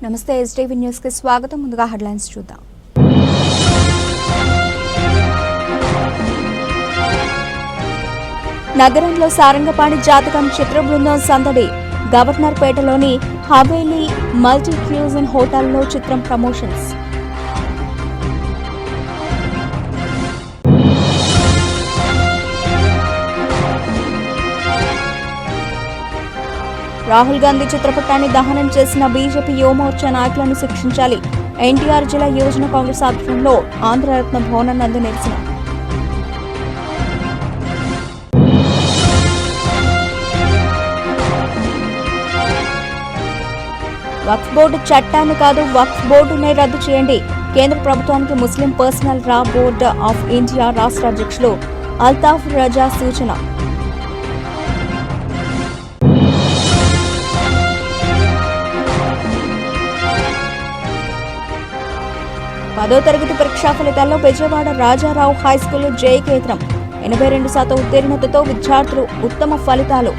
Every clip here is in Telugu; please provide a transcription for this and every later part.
నమస్తే ఎస్టీవీ న్యూస్ కి స్వాగతం. ముందుగా హెడ్లైన్స్ చూద్దాం. నగరంలో సారంగపాణి జాతకం చిత్ర బృందం సందడి. గవర్నర్ పేటలోని హవేలీ మల్టీ క్యూజిన్ హోటల్లో చిత్రం ప్రమోషన్స్. రాహుల్ గాంధీ చిత్రపటాన్ని దహనం చేసిన బీజేపీ యువమోర్చా నాయకులను శిక్షించాలి. ఎన్టీఆర్ జిల్లా యువజన కాంగ్రెస్ ఆధ్వర్యంలో ఆంధ్రరత్న భవనం నందు నిరసన. వక్ఫ్ బోర్డు చట్టాన్ని కాదు, వక్ఫ్ బోర్డునే రద్దు చేయండి. కేంద్ర ప్రభుత్వానికి Muslim personal law board of India రాష్ట్ర అధ్యక్షులు అల్తాఫ్ రజా సూచన. పదో తరగతి పరీక్షా ఫలితాల్లో విజయవాడ రాజారావు హైస్కూల్ జయకేతనం. 82% ఉత్తీర్ణతతో విద్యార్థులు ఉత్తమ ఫలితాలు.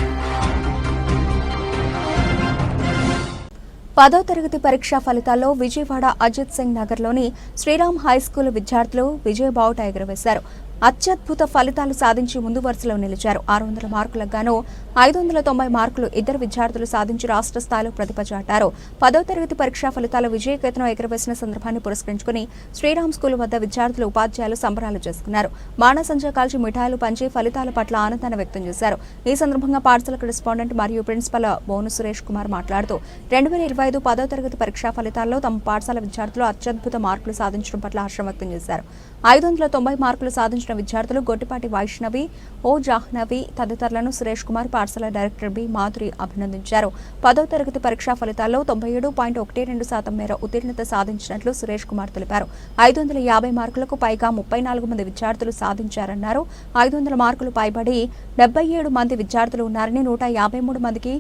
పదో తరగతి పరీక్షా ఫలితాల్లో విజయవాడ అజిత్ సింగ్ నగర్లోని శ్రీరామ్ హైస్కూల్ విద్యార్థులు విజయబావుట ఎగురవేశారు. అత్యద్భుత ఫలితాలు సాధించి ముందు వరుసలో నిలిచారు. 600 మార్కులకు గాను 590 మార్కులు ఇద్దరు విద్యార్థులు సాధించి రాష్ట్ర స్థాయిలో ప్రతిభ చాటారు. పదో తరగతి పరీక్షా ఫలితాల విజయకేతనం ఎగురవేసిన సందర్భాన్ని పురస్కరించుకుని శ్రీరామ్ స్కూల్ వద్ద విద్యార్థులు ఉపాధ్యాయులు సంబరాలు చేసుకున్నారు. బాణసంచా కాల్చి మిఠాయిలు పంచి ఫలితాల పట్ల ఆనందాన్ని వ్యక్తం చేశారు. ఈ సందర్భంగా పాఠశాల కరెస్పాండెంట్ మరియు ప్రిన్సిపల్ బోను సురేష్ కుమార్ మాట్లాడుతూ 2025 పదో తరగతి పరీక్షా ఫలితాల్లో తమ పాఠశాల విద్యార్థులు అత్యద్భుత మార్కులు సాధించడం పట్ల హర్షం వ్యక్తం చేశారు. 590 మార్కులు సాధించిన విద్యార్థులు గొట్టిపాటి వైష్ణవి, ఓ జాహ్నవి తదితరులను సురేష్ కుమార్ పాఠశాల డైరెక్టర్ బి మాధురి అభినందించారు. పదో తరగతి పరీక్షా ఫలితాల్లో 97.12% మేర ఉత్తీర్ణత సాధించినట్లు సురేష్ కుమార్ తెలిపారు. 550 మార్కులకు పైగా 34 మంది విద్యార్థులు సాధించారన్నారు. 500 మార్కులు పైబడి 77 మంది విద్యార్థులు ఉన్నారని 153 మందికి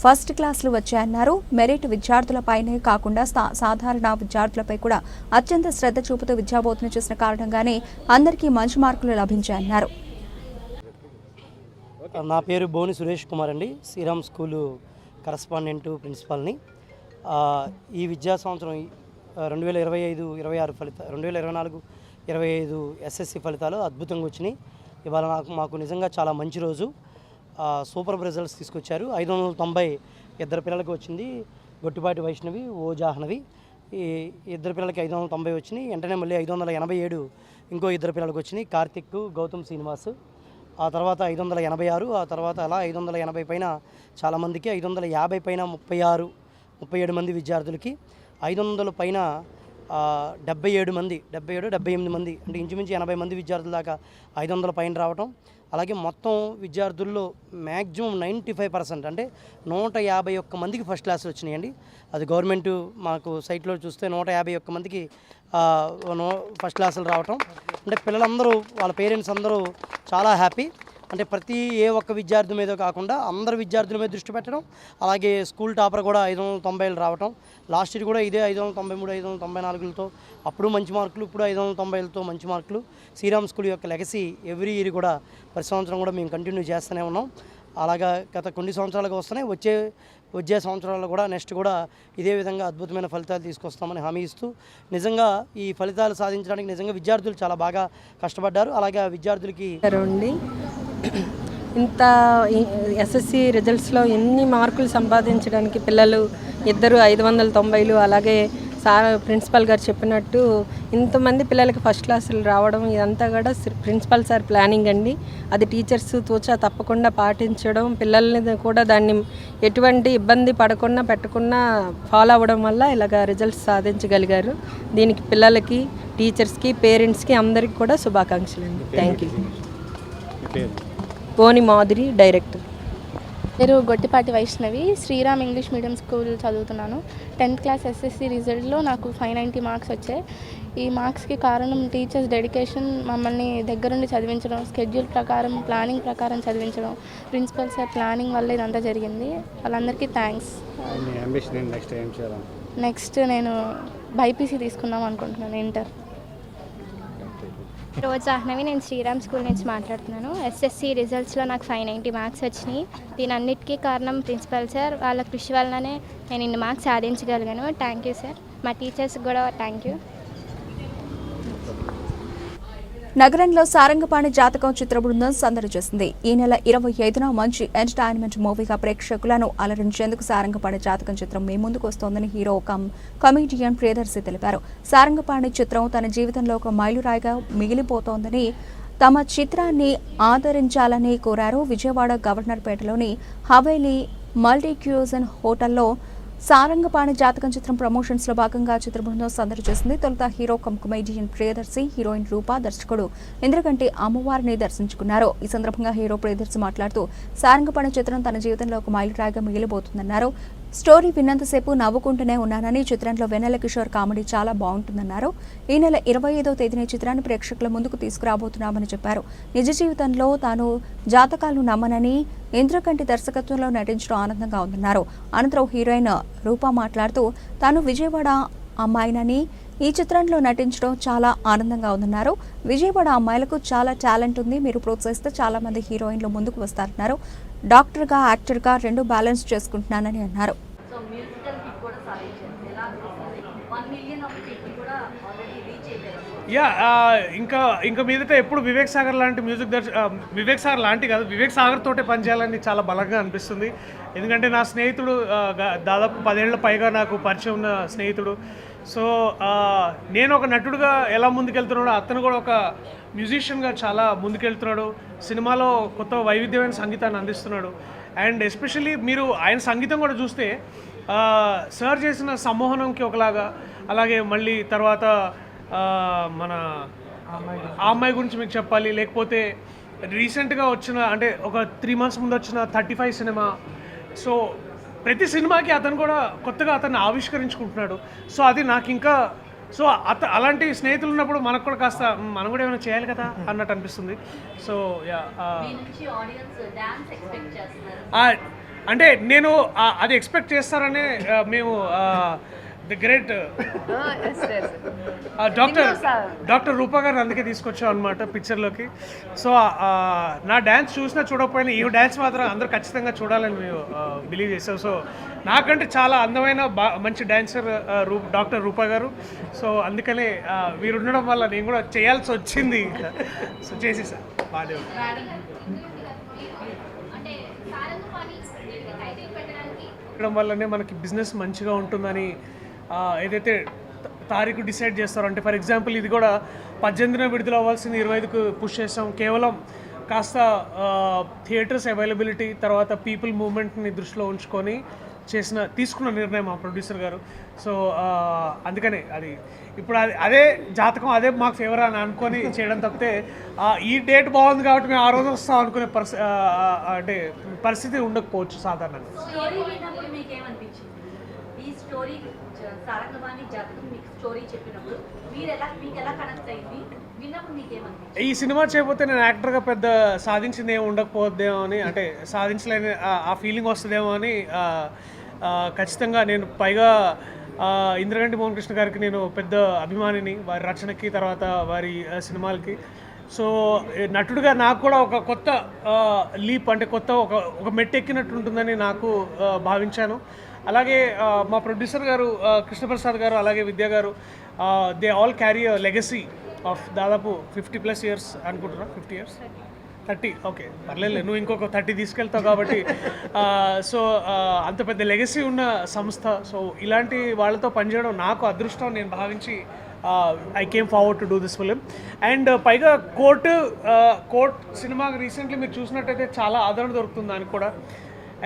ఫస్ట్ క్లాసులు వచ్చాయన్నారు. మెరిట్ విద్యార్థులపైనే కాకుండా సాధారణ విద్యార్థులపై కూడా అత్యంత శ్రద్ధ చూపుతూ విద్యాబోధన చేసిన కారణంగానే అందరికీ మంచి మార్కులు లభించాయన్నారు. నా పేరు బోని సురేష్ కుమార్ అండి. శ్రీరామ్ స్కూలు కరస్పాండెంట్ ప్రిన్సిపాల్ని. ఈ విద్యా సంవత్సరం 2025-26 ఫలితాలు 2024-25 ఎస్ఎస్సి ఫలితాలు అద్భుతంగా వచ్చినాయి. ఇవాళ మాకు నిజంగా చాలా మంచి రోజు. సూపర్ రిజల్ట్స్ తీసుకొచ్చారు. 590 ఇద్దరు పిల్లలకి వచ్చింది. గొట్టిపాటి వైష్ణవి, ఓ జాహ్నవి ఈ ఇద్దరు పిల్లలకి 590 వచ్చినాయి. వెంటనే మళ్ళీ 587 ఇంకో ఇద్దరు పిల్లలకి వచ్చినాయి. కార్తిక్, గౌతమ్ శ్రీనివాస్. ఆ తర్వాత 586, ఆ తర్వాత అలా 580 పైన చాలామందికి, 550 పైన 37 మంది విద్యార్థులకి, 500 పైన 77 మంది, 78 మంది అంటే ఇంచుమించు 80 మంది విద్యార్థుల దాకా 500 పైన రావటం. అలాగే మొత్తం విద్యార్థుల్లో మ్యాక్సిమం 95% అంటే 151 మందికి ఫస్ట్ క్లాసులు వచ్చినాయండి. అది గవర్నమెంట్ మాకు సైట్లో చూస్తే 151 మందికి ఫస్ట్ క్లాసులు రావటం అంటే పిల్లలందరూ వాళ్ళ పేరెంట్స్ అందరూ చాలా హ్యాపీ. అంటే ప్రతి ఒక్క విద్యార్థి మీద కాకుండా అందరు విద్యార్థుల మీద దృష్టి పెట్టడం. అలాగే స్కూల్ టాపర్ కూడా 590 రావటం. లాస్ట్ ఇయర్ కూడా ఇదే 593, 594లతో అప్పుడు మంచి మార్కులు, ఇప్పుడు 590లతో మంచి మార్కులు. శ్రీరామ్ స్కూల్ యొక్క లెగసీ ఎవ్రీ ఇయర్ కూడా ప్రతి సంవత్సరం కూడా మేము కంటిన్యూ చేస్తూనే ఉన్నాం. అలాగా గత కొన్ని సంవత్సరాలుగా వస్తున్నాయి. వచ్చే సంవత్సరాల్లో కూడా నెక్స్ట్ కూడా ఇదే విధంగా అద్భుతమైన ఫలితాలు తీసుకొస్తామని హామీ ఇస్తూ, నిజంగా ఈ ఫలితాలు సాధించడానికి నిజంగా విద్యార్థులు చాలా బాగా కష్టపడ్డారు. అలాగే విద్యార్థులకి ఇంత ఎస్ఎస్సి రిజల్ట్స్లో ఎన్ని మార్కులు సంపాదించడానికి పిల్లలు ఇద్దరు 590, అలాగే సార్ ప్రిన్సిపల్ గారు చెప్పినట్టు ఇంతమంది పిల్లలకి ఫస్ట్ క్లాసులు రావడం ఇదంతా కూడా ప్రిన్సిపల్ సార్ ప్లానింగ్ అండి. అది టీచర్స్ తూచా తప్పకుండా పాటించడం, పిల్లల్ని కూడా దాన్ని ఎటువంటి ఇబ్బంది పడకుండా పెట్టకుండా ఫాలో అవ్వడం వల్ల ఇలాగ రిజల్ట్స్ సాధించగలిగారు. దీనికి పిల్లలకి, టీచర్స్కి, పేరెంట్స్కి అందరికీ కూడా శుభాకాంక్షలు అండి. Thank you. Boni Madhuri, director. పేరు Gottipati Vaishnavi, Sriram English medium school చదువుతున్నాను. 10th క్లాస్ ఎస్ఎస్సి రిజల్ట్లో నాకు 590 మార్క్స్ వచ్చాయి. ఈ మార్క్స్కి కారణం టీచర్స్ డెడికేషన్, మమ్మల్ని దగ్గరుండి చదివించడం, స్కెడ్యూల్ ప్రకారం, ప్లానింగ్ ప్రకారం చదివించడం, ప్రిన్సిపల్ సార్ ప్లానింగ్ వల్ల ఇదంతా జరిగింది. వాళ్ళందరికీ థ్యాంక్స్. నెక్స్ట్ నేను బైపీసీ తీసుకుందాం అనుకుంటున్నాను, ఇంటర్. రోజు జాహ్నవి, నేను శ్రీరామ్ స్కూల్ నుంచి మాట్లాడుతున్నాను. ఎస్ఎస్సి రిజల్ట్స్లో నాకు 590 మార్క్స్ వచ్చినాయి. దీని అన్నిటికీ కారణం ప్రిన్సిపల్ సార్. వాళ్ళ కృషి వల్లనే నేను ఇన్ని మార్క్స్ సాధించగలిగాను. Thank you sir. మా టీచర్స్కి కూడా థ్యాంక్ యూ. నగరంలో సారంగపాణి జాతకం చిత్ర బృందం సందడి చేసింది. ఈ నెల 25న మంచి ఎంటర్టైన్మెంట్ మూవీగా ప్రేక్షకులను అలరించేందుకు సారంగపాణి జాతకం చిత్రం మీ ముందుకు వస్తోందని హీరో కమెడియన్ ప్రియదర్శి తెలిపారు. సారంగపాణి చిత్రం తన జీవితంలో ఒక మైలురాయిగా మిగిలిపోతోందని, తమ చిత్రాన్ని ఆదరించాలని కోరారు. విజయవాడ గవర్నర్పేటలోని హవేలీ మల్టీక్యూజన్ హోటల్లో సారంగపాణి జాతకం చిత్రం ప్రమోషన్స్ లో భాగంగా చిత్ర బృందం సందడి చేసింది. తొలుత హీరో కమెడియన్ ప్రియదర్శి, హీరోయిన్ రూప, దర్శకుడు ఇంద్రగంటి అమ్మవారిని దర్శించుకున్నారు. ఈ సందర్భంగా హీరో ప్రియదర్శి మాట్లాడుతూ సారంగపాణి చిత్రం తన జీవితంలో ఒక మైలురాయిగా మిగిలిపోతుందన్నారు. స్టోరీ విన్నంతసేపు నవ్వుకుంటూనే ఉన్నానని, చిత్రంలో వెన్నెల కిషోర్ కామెడీ చాలా బాగుంటుందన్నారు. ఈ నెల 25వ తేదీన చిత్రాన్ని ప్రేక్షకుల ముందుకు తీసుకురాబోతున్నామని చెప్పారు. నిజ జీవితంలో తాను జాతకాలను నమ్మనని, ఇంద్రకంటి దర్శకత్వంలో నటించడం ఆనందంగా ఉందన్నారు. అనంతరం హీరోయిన్ రూప మాట్లాడుతూ తాను విజయవాడ అమ్మాయినని, ఈ చిత్రంలో నటించడం చాలా ఆనందంగా ఉందన్నారు. విజయవాడ అమ్మాయిలకు చాలా టాలెంట్ ఉంది, మీరు ప్రోత్సహిస్తే చాలా మంది హీరోయిన్లు ముందుకు వస్తారన్నారు. డాక్టర్గా, యాక్టర్గా రెండు బ్యాలెన్స్ చేసుకుంటున్నానని అన్నారు. సో మ్యూజికల్ హిట్ కూడా సాధించారు. ఎలా అనిపిస్తుంది? 1 మిలియన్ ఆఫ్ పీపుల్ కూడా ఆల్రెడీ రీచ్ అయిపోయారు. ఇంకా మీదట ఎప్పుడు వివేక్ సాగర్ లాంటి వివేక్ సాగర్ లాంటి కాదు, వివేక్ సాగర్ తోటే పనిచేయాలని చాలా బలంగా అనిపిస్తుంది. ఎందుకంటే నా స్నేహితుడు దాదాపు 10 ఏళ్ల పైగా నాకు పరిచయం ఉన్న స్నేహితుడు. సో నేను ఒక నటుడుగా ఎలా ముందుకెళ్తున్నాడో అతను కూడా ఒక మ్యూజిషియన్గా చాలా ముందుకెళ్తున్నాడు. సినిమాలో కొత్త వైవిధ్యమైన సంగీతాన్ని అందిస్తున్నాడు. అండ్ ఎస్పెషల్లీ మీరు ఆయన సంగీతం కూడా చూస్తే సార్ చేసిన సమ్మోహనంకి ఒకలాగా, అలాగే మళ్ళీ తర్వాత మన ఆ అమ్మాయి గురించి మీకు చెప్పాలి, లేకపోతే రీసెంట్గా వచ్చిన అంటే ఒక 3 months ముందు వచ్చిన 35 సినిమా. సో ప్రతి సినిమాకి అతను కూడా కొత్తగా అతన్ని ఆవిష్కరించుకుంటున్నాడు. సో అది నాకు ఇంకా సో అలాంటి స్నేహితులు ఉన్నప్పుడు మనకు కూడా కాస్త మనం కూడా ఏమైనా చేయాలి కదా అన్నట్టు అనిపిస్తుంది. సో అంటే నేను అది ఎక్స్పెక్ట్ చేస్తారనే మేము ది గ్రేట్ డాక్టర్ రూపా గారు అందుకే తీసుకొచ్చాం అనమాట పిక్చర్లోకి. సో నా డ్యాన్స్ చూసినా చూడకపోయినా ఈ డ్యాన్స్ మాత్రం అందరూ ఖచ్చితంగా చూడాలని మేము బిలీవ్ చేస్తాం. సో నాకంటే చాలా అందమైన మంచి డాన్సర్ డాక్టర్ రూపా గారు. సో అందుకనే వీరు ఉండడం వల్ల నేను కూడా చేయాల్సి వచ్చింది. సో చేసేసా బాగా ఉండడం వల్లనే మనకి బిజినెస్ మంచిగా ఉంటుందని ఏదైతే తారీఖు డిసైడ్ చేస్తారో, అంటే ఫర్ ఎగ్జాంపుల్ ఇది కూడా 18న విడుదల అవ్వాల్సింది 25కు పుష్ చేస్తాం. కేవలం కాస్త థియేటర్స్ అవైలబిలిటీ, తర్వాత పీపుల్ మూవ్మెంట్ని దృష్టిలో ఉంచుకొని తీసుకున్న నిర్ణయం మా ప్రొడ్యూసర్ గారు. సో అందుకనే అది ఇప్పుడు అదే జాతకం అదే మాకు ఫేవర్ అని అనుకొని చేయడం తప్పితే ఈ డేట్ బాగుంది కాబట్టి మేము ఆ రోజు వస్తాం అనుకునే అంటే పరిస్థితి ఉండకపోవచ్చు సాధారణంగా. ఈ సినిమా చేయకపోతే నేను యాక్టర్గా పెద్ద సాధించింది ఏమి ఉండకపోద్దేమో అని, అంటే సాధించలేని ఆ ఫీలింగ్ వస్తుందేమో అని ఖచ్చితంగా నేను పైగా ఇంద్రగంటి మోహన్ కృష్ణ గారికి నేను పెద్ద అభిమానిని, వారి రచనకి తర్వాత వారి సినిమాలకి. సో నటుడుగా నాకు కూడా ఒక కొత్త లీప్ అంటే కొత్త ఒక మెట్టు ఎక్కినట్టు ఉంటుందని నాకు భావించాను. అలాగే మా ప్రొడ్యూసర్ గారు కృష్ణప్రసాద్ గారు అలాగే విద్యా గారు they all carry a legacy of దాదాపు 50+ years అనుకుంటున్నా. 50 years 30 ఓకే పర్లేదు, నువ్వు ఇంకొక 30 తీసుకెళ్తావు కాబట్టి. సో అంత పెద్ద లెగసీ ఉన్న సంస్థ. సో ఇలాంటి వాళ్ళతో పనిచేయడం నాకు అదృష్టం నేను భావించి I came forward to do this film. And పైగా కోర్ట్ సినిమా రీసెంట్లీ మీరు చూసినట్టయితే చాలా ఆదరణ దొరుకుతుంది దానికి కూడా.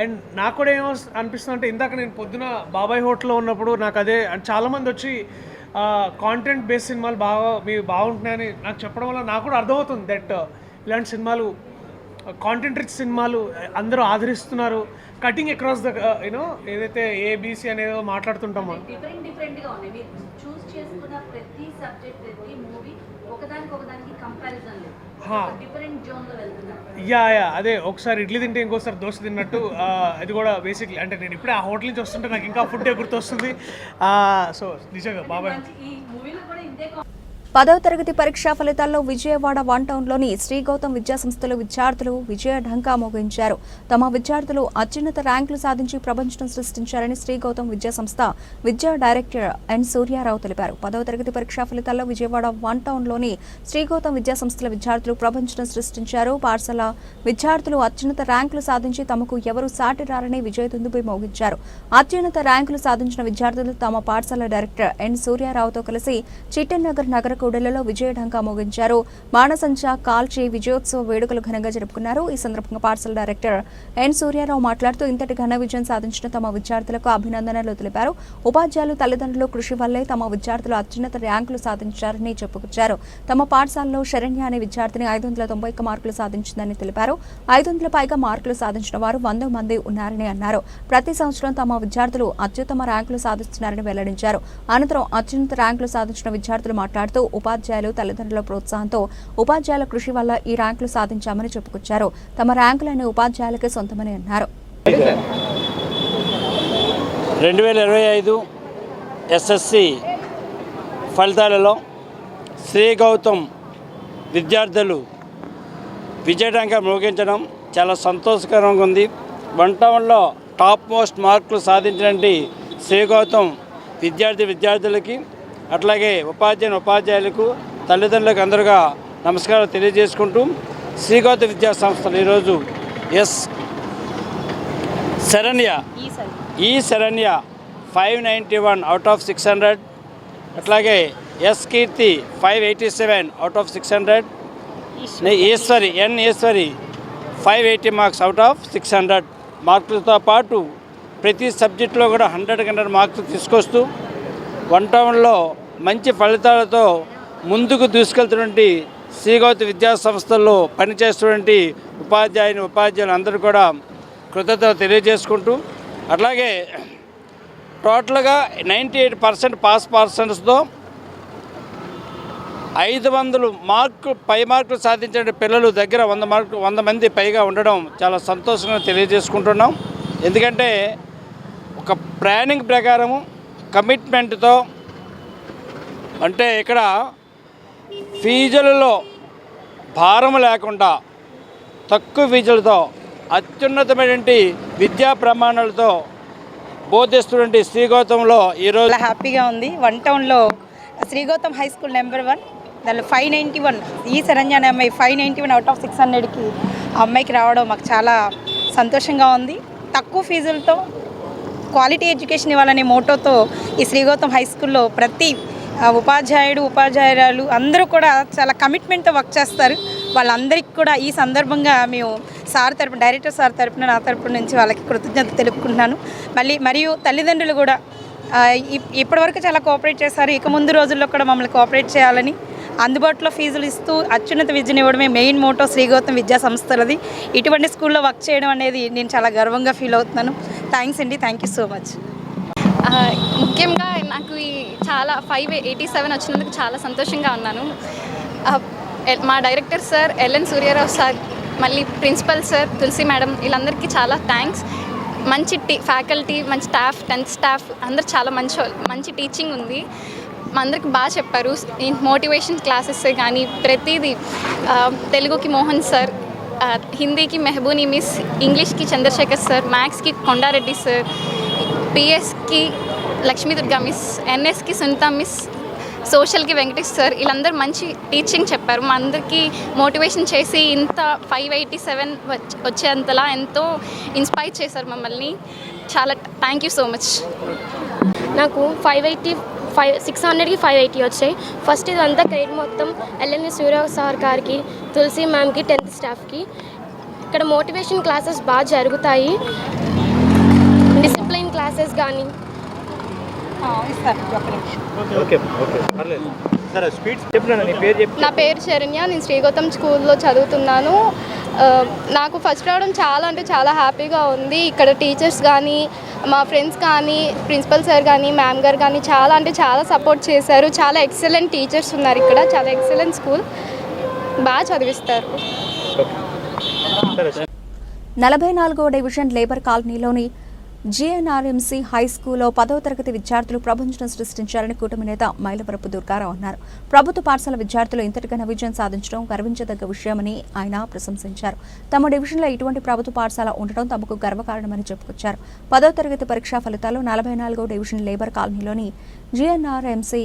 అండ్ నాకు కూడా ఏమో అనిపిస్తుంది అంటే ఇందాక నేను పొద్దున బాబాయ్ హోటల్లో ఉన్నప్పుడు నాకు అదే చాలామంది వచ్చి కాంటెంట్ బేస్డ్ సినిమాలు బాగుంటున్నాయని నాకు చెప్పడం వల్ల నాకు కూడా అర్థమవుతుంది దట్ ఇలాంటి సినిమాలు కాంటెంట్ రిచ్ సినిమాలు అందరూ ఆదరిస్తున్నారు. కటింగ్ అక్రాస్ ద యూనో ఏదైతే ఏబిసి అనేదో మాట్లాడుతుంటామో డిఫరెంట్గా ఉన్నాయి. మీరు చూస్ చేసుకున్న ప్రతి సబ్జెక్ట్ ప్రతి మూవీ ఒకదానికి కంపారిజన్ లేదు, డిఫరెంట్ జోన్లో వెళ్తున్నారు. యా అదే ఒకసారి ఇడ్లీ తింటే ఇంకోసారి దోశ తిన్నట్టు అది కూడా బేసిక్లీ అంటే నేను ఇప్పుడే ఆ హోటల్ నుంచి వస్తుంటే నాకు ఇంకా ఫుడ్ గుర్తొస్తుంది. సో నిజంగా బాబాయ్ ఈ మూవీలో కూడా ఇంతే 10వ తరగతి పరీక్షా ఫలితాల్లో విజయవాడ వన్ టౌన్లోని శ్రీ గౌతమ్ విద్యాసంస్థల విద్యార్థులు విజయ ఢంకా మోగించారు. తమ విద్యార్థులు అత్యున్నత ర్యాంకులు సాధించి ప్రపంచం సృష్టించారని శ్రీ గౌతమ్ విద్యాసంస్థ విద్యా డైరెక్టర్ ఎన్ సూర్యారావు తెలిపారు. 10వ తరగతి పరీక్షా ఫలితాల్లో విజయవాడ వన్ టౌన్లోని శ్రీ గౌతమ్ విద్యాసంస్థల విద్యార్థులు ప్రపంచం సృష్టించారు. పాఠశాల విద్యార్థులు అత్యున్నత ర్యాంకులు సాధించి తమకు ఎవరు సాటి రారని విజయ దుందుబై మోగించారు. అత్యున్నత ర్యాంకులు సాధించిన విద్యార్థులు తమ పాఠశాల డైరెక్టర్ ఎన్ సూర్యారావుతో కలిసి చిట్టెన్నగర్ నగర కూడలిలో విజయ ఢంకా మోగించారు. బాణసంచా కాల్చి విజయోత్సవ వేడుకలు ఘనంగా జరుపుకున్నారు. ఈ సందర్భంగా పాఠశాల డైరెక్టర్ ఎన్ సూర్యారావు మాట్లాడుతూ ఇంతటి ఘన విజయం సాధించిన తమ విద్యార్థులకు అభినందనలు తెలిపారు. ఉపాధ్యాయులు తల్లిదండ్రుల కృషి వల్లే తమ విద్యార్థులు అత్యున్నత ర్యాంకులు సాధించారని చెప్పుకొచ్చారు. తమ పాఠశాలలో శరణ్య అనే విద్యార్థిని 591 మార్కులు సాధించిందని తెలిపారు. 500 పైగా మార్కులు సాధించిన వారు 100 మంది ఉన్నారని అన్నారు. ప్రతి సంవత్సరం తమ విద్యార్థులు అత్యుత్తమ ర్యాంకులు సాధిస్తున్నారని వెల్లడించారు. అనంతరం అత్యున్నత ర్యాంకులు సాధించిన విద్యార్థులు మాట్లాడుతూ ఉపాధ్యాయులు తల్లిదండ్రుల ప్రోత్సాహంతో ఉపాధ్యాయుల కృషి వల్ల ఈ ర్యాంకులు సాధించామని చెప్పుకొచ్చారు. తమ ర్యాంకులన్నీ ఉపాధ్యాయులకే సొంతమని అన్నారు. 2025 ఎస్ఎస్సి ఫలితాలలో శ్రీ గౌతమ్ విద్యార్థులు విజయఢంకా మోగించడం చాలా సంతోషకరంగా ఉంది. వన్ టౌన్లో టాప్ మోస్ట్ మార్కులు సాధించినటువంటి శ్రీ గౌతమ్ విద్యార్థులకి అట్లాగే ఉపాధ్యాయులకు తల్లిదండ్రులకు అందరుగా నమస్కారం తెలియజేసుకుంటూ శ్రీ గౌతమ్ విద్యా సంస్థలు ఈరోజు శరణ్య 591 అవుట్ ఆఫ్ 600, అట్లాగే S Keerthi 587 out of 600, Eswari 580 marks out of 600 మార్కులతో పాటు ప్రతి సబ్జెక్టులో కూడా 100 మార్కులు తీసుకొస్తూ వన్ టౌన్లో మంచి ఫలితాలతో ముందుకు దూసుకెళ్తున్నటువంటి శ్రీ గౌతమ్ విద్యా సంస్థల్లో పనిచేస్తున్నటువంటి ఉపాధ్యాయులు అందరూ కూడా కృతజ్ఞతలు తెలియజేసుకుంటూ అట్లాగే టోటల్గా 98% పాస్ పర్సెంట్స్తో 500 మార్కులు సాధించిన పిల్లలు దగ్గర 100 మంది పైగా ఉండడం చాలా సంతోషంగా తెలియజేసుకుంటున్నాం. ఎందుకంటే ఒక ప్లానింగ్ ప్రకారము కమిట్మెంట్తో అంటే ఇక్కడ ఫీజులలో భారం లేకుండా తక్కువ ఫీజులతో అత్యున్నతమైనటువంటి విద్యా ప్రమాణాలతో బోధిస్తున్నటువంటి శ్రీ గౌతంలో ఈరోజు హ్యాపీగా ఉంది. వన్ టౌన్లో Sri Gautham high school number 1 దానిలో 591 ఈ శరణ్య అనే అమ్మాయి 591 అవుట్ ఆఫ్ 600కి ఆ అమ్మాయికి రావడం మాకు చాలా సంతోషంగా ఉంది. తక్కువ ఫీజులతో క్వాలిటీ ఎడ్యుకేషన్ ఇవ్వాలనే మోటోతో ఈ శ్రీ గౌతమ్ హై స్కూల్లో ప్రతి ఉపాధ్యాయురాలు అందరూ కూడా చాలా కమిట్మెంట్తో వర్క్ చేస్తారు. వాళ్ళందరికీ కూడా ఈ సందర్భంగా మేము డైరెక్టర్ సార్ తరపున నా తరపు నుంచి వాళ్ళకి కృతజ్ఞత తెలుపుకుంటున్నాను. మరియు తల్లిదండ్రులు కూడా ఇప్పటివరకు చాలా కోఆపరేట్ చేశారు. ఇక ముందు రోజుల్లో కూడా మమ్మల్ని కోఆపరేట్ చేయాలని, అందుబాటులో ఫీజులు ఇస్తూ అత్యున్నత విద్యను ఇవ్వడమే మెయిన్ మోటో శ్రీ గౌతమ్ విద్యా సంస్థలది. ఇటువంటి స్కూల్లో వర్క్ చేయడం అనేది నేను చాలా గర్వంగా ఫీల్ అవుతున్నాను. థ్యాంక్స్ అండి, థ్యాంక్ యూ సో మచ్. ముఖ్యంగా నాకు ఈ చాలా 587 వచ్చినందుకు చాలా సంతోషంగా ఉన్నాను. మా director sir LN Suryarao sir, మళ్ళీ ప్రిన్సిపల్ సార్ తులసి మేడం, వీళ్ళందరికీ చాలా థ్యాంక్స్. మంచి ఫ్యాకల్టీ, మంచి స్టాఫ్, 10th స్టాఫ్ అందరు చాలా మంచి టీచింగ్ ఉంది. మా అందరికి బాగా చెప్పారు. మోటివేషన్ క్లాసెస్ కానీ ప్రతిదీ, తెలుగుకి మోహన్ సార్, హిందీకి మెహబూని మిస్, ఇంగ్లీష్కి చంద్రశేఖర్ సార్, మ్యాథ్స్కి కొండారెడ్డి సార్, పిఎస్కి లక్ష్మీదుర్గా మిస్, ఎన్ఎస్కి సునీత మిస్, సోషల్కి వెంకటేష్ సార్, వీళ్ళందరూ మంచి టీచింగ్ చెప్పారు. మా అందరికీ మోటివేషన్ చేసి ఇంత 587 వచ్చేంతలా ఎంతో ఇన్స్పైర్ చేశారు మమ్మల్ని. చాలా థ్యాంక్ యూ సో మచ్. నాకు 600కి 580 వచ్చాయి. ఫస్ట్ ఇదంతా క్రెడిట్ మొత్తం ఎల్ఎన్ సూర్యరావు సార్ గారికి, తులసి మ్యామ్కి, 10th స్టాఫ్కి. ఇక్కడ మోటివేషన్ క్లాసెస్ బాగా జరుగుతాయి. డిసిప్లైన్ క్లాసెస్ కానీ. నా పేరు శరణ్య, నేను శ్రీ గౌతమ్ స్కూల్లో చదువుతున్నాను. నాకు ఫస్ట్ రావడం చాలా అంటే చాలా హ్యాపీగా ఉంది. ఇక్కడ టీచర్స్ కానీ, మా ఫ్రెండ్స్ కానీ, ప్రిన్సిపల్ సార్ కానీ, మ్యామ్ గారు కానీ చాలా అంటే చాలా సపోర్ట్ చేశారు. చాలా ఎక్సలెంట్ టీచర్స్ ఉన్నారు ఇక్కడ. చాలా ఎక్సలెంట్ స్కూల్, బాగా చదివిస్తారు. 44వ డివిజన్ లేబర్ కాలనీలోని జీఎన్ఆర్ఎంసీ హై స్కూల్లో 10వ తరగతి విద్యార్థులు ప్రపంచం సృష్టించారని కూటమి నేత మైలవరపు దుర్గారావు అన్నారు. ప్రభుత్వ పాఠశాల విద్యార్థులు ఇంతటికన్నా విజయం సాధించడం గర్వించదగ్గ విషయమని ఆయన ప్రశంసించారు. తమ డివిజన్లో ఇటువంటి ప్రభుత్వ పాఠశాల ఉండటం తమకు గర్వకారణమని చెప్పుకొచ్చారు. 10వ తరగతి పరీక్షా ఫలితాలు 44వ డివిజన్ లేబర్ కాలనీలోని జీఎన్ఆర్ఎంసీ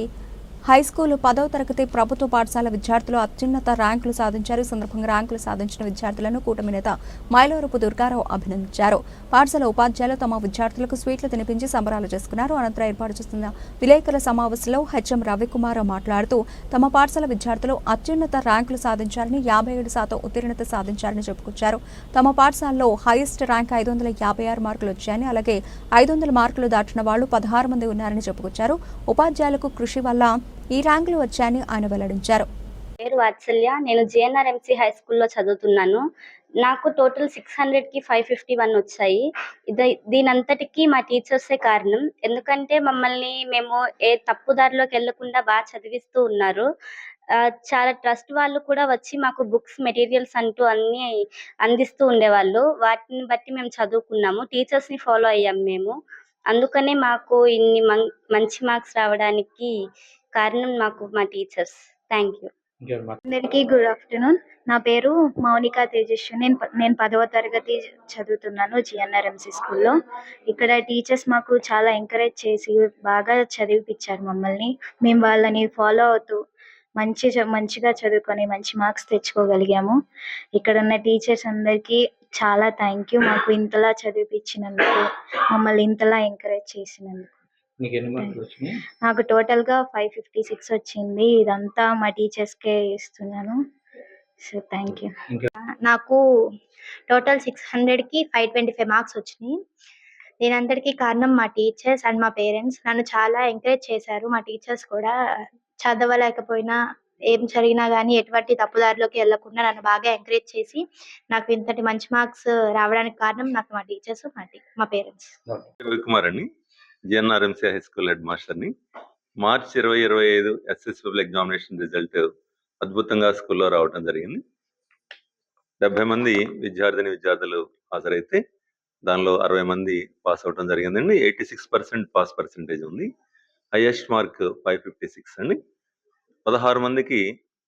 హై స్కూల్ 10వ తరగతి ప్రభుత్వ పాఠశాల విద్యార్థులు అత్యున్నత ర్యాంకులు సాధించారు. ఈ సందర్భంగా ర్యాంకులు సాధించిన విద్యార్థులను కూటమి నేత మైలవరపు దుర్గారావు అభినందించారు. పాఠశాల ఉపాధ్యాయులు తమ విద్యార్థులకు స్వీట్లు తినిపించి సంబరాలు చేసుకున్నారు. అనంతరం ఏర్పాటు చేస్తున్న విలేకరుల సమావేశంలో హెచ్ఎం రవికుమార్ మాట్లాడుతూ తమ పాఠశాల విద్యార్థులు అత్యున్నత ర్యాంకులు సాధించారని 57% ఉత్తీర్ణత సాధించారని చెప్పుకొచ్చారు. తమ పాఠశాలలో హైయెస్ట్ ర్యాంక్ 556 మార్కులు వచ్చాయని, అలాగే 500 మార్కులు దాటిన వాళ్లు 16 మంది ఉన్నారని చెప్పుకొచ్చారు. ఉపాధ్యాయులకు కృషి వల్ల ఈ ర్యాంకులు వచ్చాయని ఆయన వెల్లడించారు. పేరు వాత్సల్య, నేను జీఎన్ఆర్ఎంసీ హై స్కూల్లో చదువుతున్నాను. నాకు టోటల్ 600కి 551 వచ్చాయి. దీనంతటికీ మా టీచర్సే కారణం. ఎందుకంటే మేము ఏ తప్పుదారిలోకి వెళ్లకుండా బాగా చదివిస్తూ ఉన్నారు. చాలా ట్రస్ట్ వాళ్ళు కూడా వచ్చి మాకు బుక్స్, మెటీరియల్స్ అంటూ అన్నీ అందిస్తూ ఉండేవాళ్ళు. వాటిని బట్టి మేము చదువుకున్నాము. టీచర్స్ని ఫాలో అయ్యాము మేము. అందుకనే మాకు ఇన్ని మంచి మార్క్స్ రావడానికి కారణం మా టీచర్స్. Thank you. అందరికీ గుడ్ ఆఫ్టర్నూన్. నా పేరు మౌనికా తేజస్వి. నేను 10వ తరగతి చదువుతున్నాను జీఎన్ఆర్ఎంసీ స్కూల్లో. ఇక్కడ టీచర్స్ మాకు చాలా ఎంకరేజ్ చేసి బాగా చదివిపించారు మమ్మల్ని. మేము వాళ్ళని ఫాలో అవుతూ మంచిగా చదువుకొని మంచి మార్క్స్ తెచ్చుకోగలిగాము. ఇక్కడ ఉన్న టీచర్స్ అందరికీ చాలా థ్యాంక్ యూ. మాకు ఇంతలా చదివిపించినందుకు, మమ్మల్ని ఇంతలా ఎంకరేజ్ చేసినందుకు. నాకు టోటల్గా 556 వచ్చింది. ఇదంతా మా టీచర్స్కే ఇస్తున్నాను. So thank you. నాకు టోటల్ 600కి 525 మార్క్స్ వచ్చినాయి. దీనంతటికీ కారణం మా టీచర్స్ అండ్ మా పేరెంట్స్. నన్ను చాలా ఎంకరేజ్ చేశారు. మా టీచర్స్ కూడా చదవలేకపోయినా, ఏం జరిగినా కానీ ఎటువంటి తప్పుదారిలోకి వెళ్లకుండా నన్ను బాగా ఎంకరేజ్ చేసి నాకు ఇంతటి మంచి మార్క్స్ రావడానికి కారణం నాకు మా టీచర్స్, మా పేరెంట్స్. రవికుమార్ అండి, జిఎన్ఆర్ఎంసీ హై స్కూల్ హెడ్ మాస్టర్ని. March 2025 SS public examination result అద్భుతంగా స్కూల్లో రావడం జరిగింది. 70 మంది విద్యార్థులు హాజరైతే దానిలో 60 మంది పాస్ అవడం జరిగిందండి. 86% పాస్ పర్సెంటేజ్ ఉంది. హైయెస్ట్ మార్క్ 556 అండి. 16 మందికి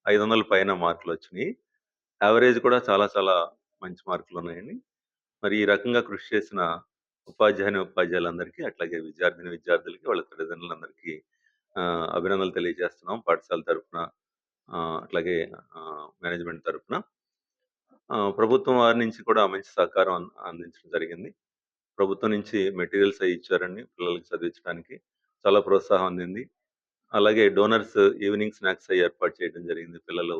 500 పైన మార్కులు వచ్చినాయి. యావరేజ్ కూడా చాలా మంచి మార్కులు ఉన్నాయండి. మరి ఈ రకంగా కృషి చేసిన ఉపాధ్యాయులందరికీ, అట్లాగే విద్యార్థులకి, వాళ్ళ తల్లిదండ్రులందరికీ అభినందనలు తెలియజేస్తున్నాం పాఠశాల తరఫున, అట్లాగే మేనేజ్మెంట్ తరఫున. ప్రభుత్వం వారి నుంచి కూడా మంచి సహకారం అందించడం జరిగింది. ప్రభుత్వం నుంచి మెటీరియల్స్ అవి ఇచ్చారండి. పిల్లలకి చదివించడానికి చాలా ప్రోత్సాహం అందింది. అలాగే డోనర్స్ ఈవినింగ్ స్నాక్స్ అవి ఏర్పాటు చేయడం జరిగింది. పిల్లలు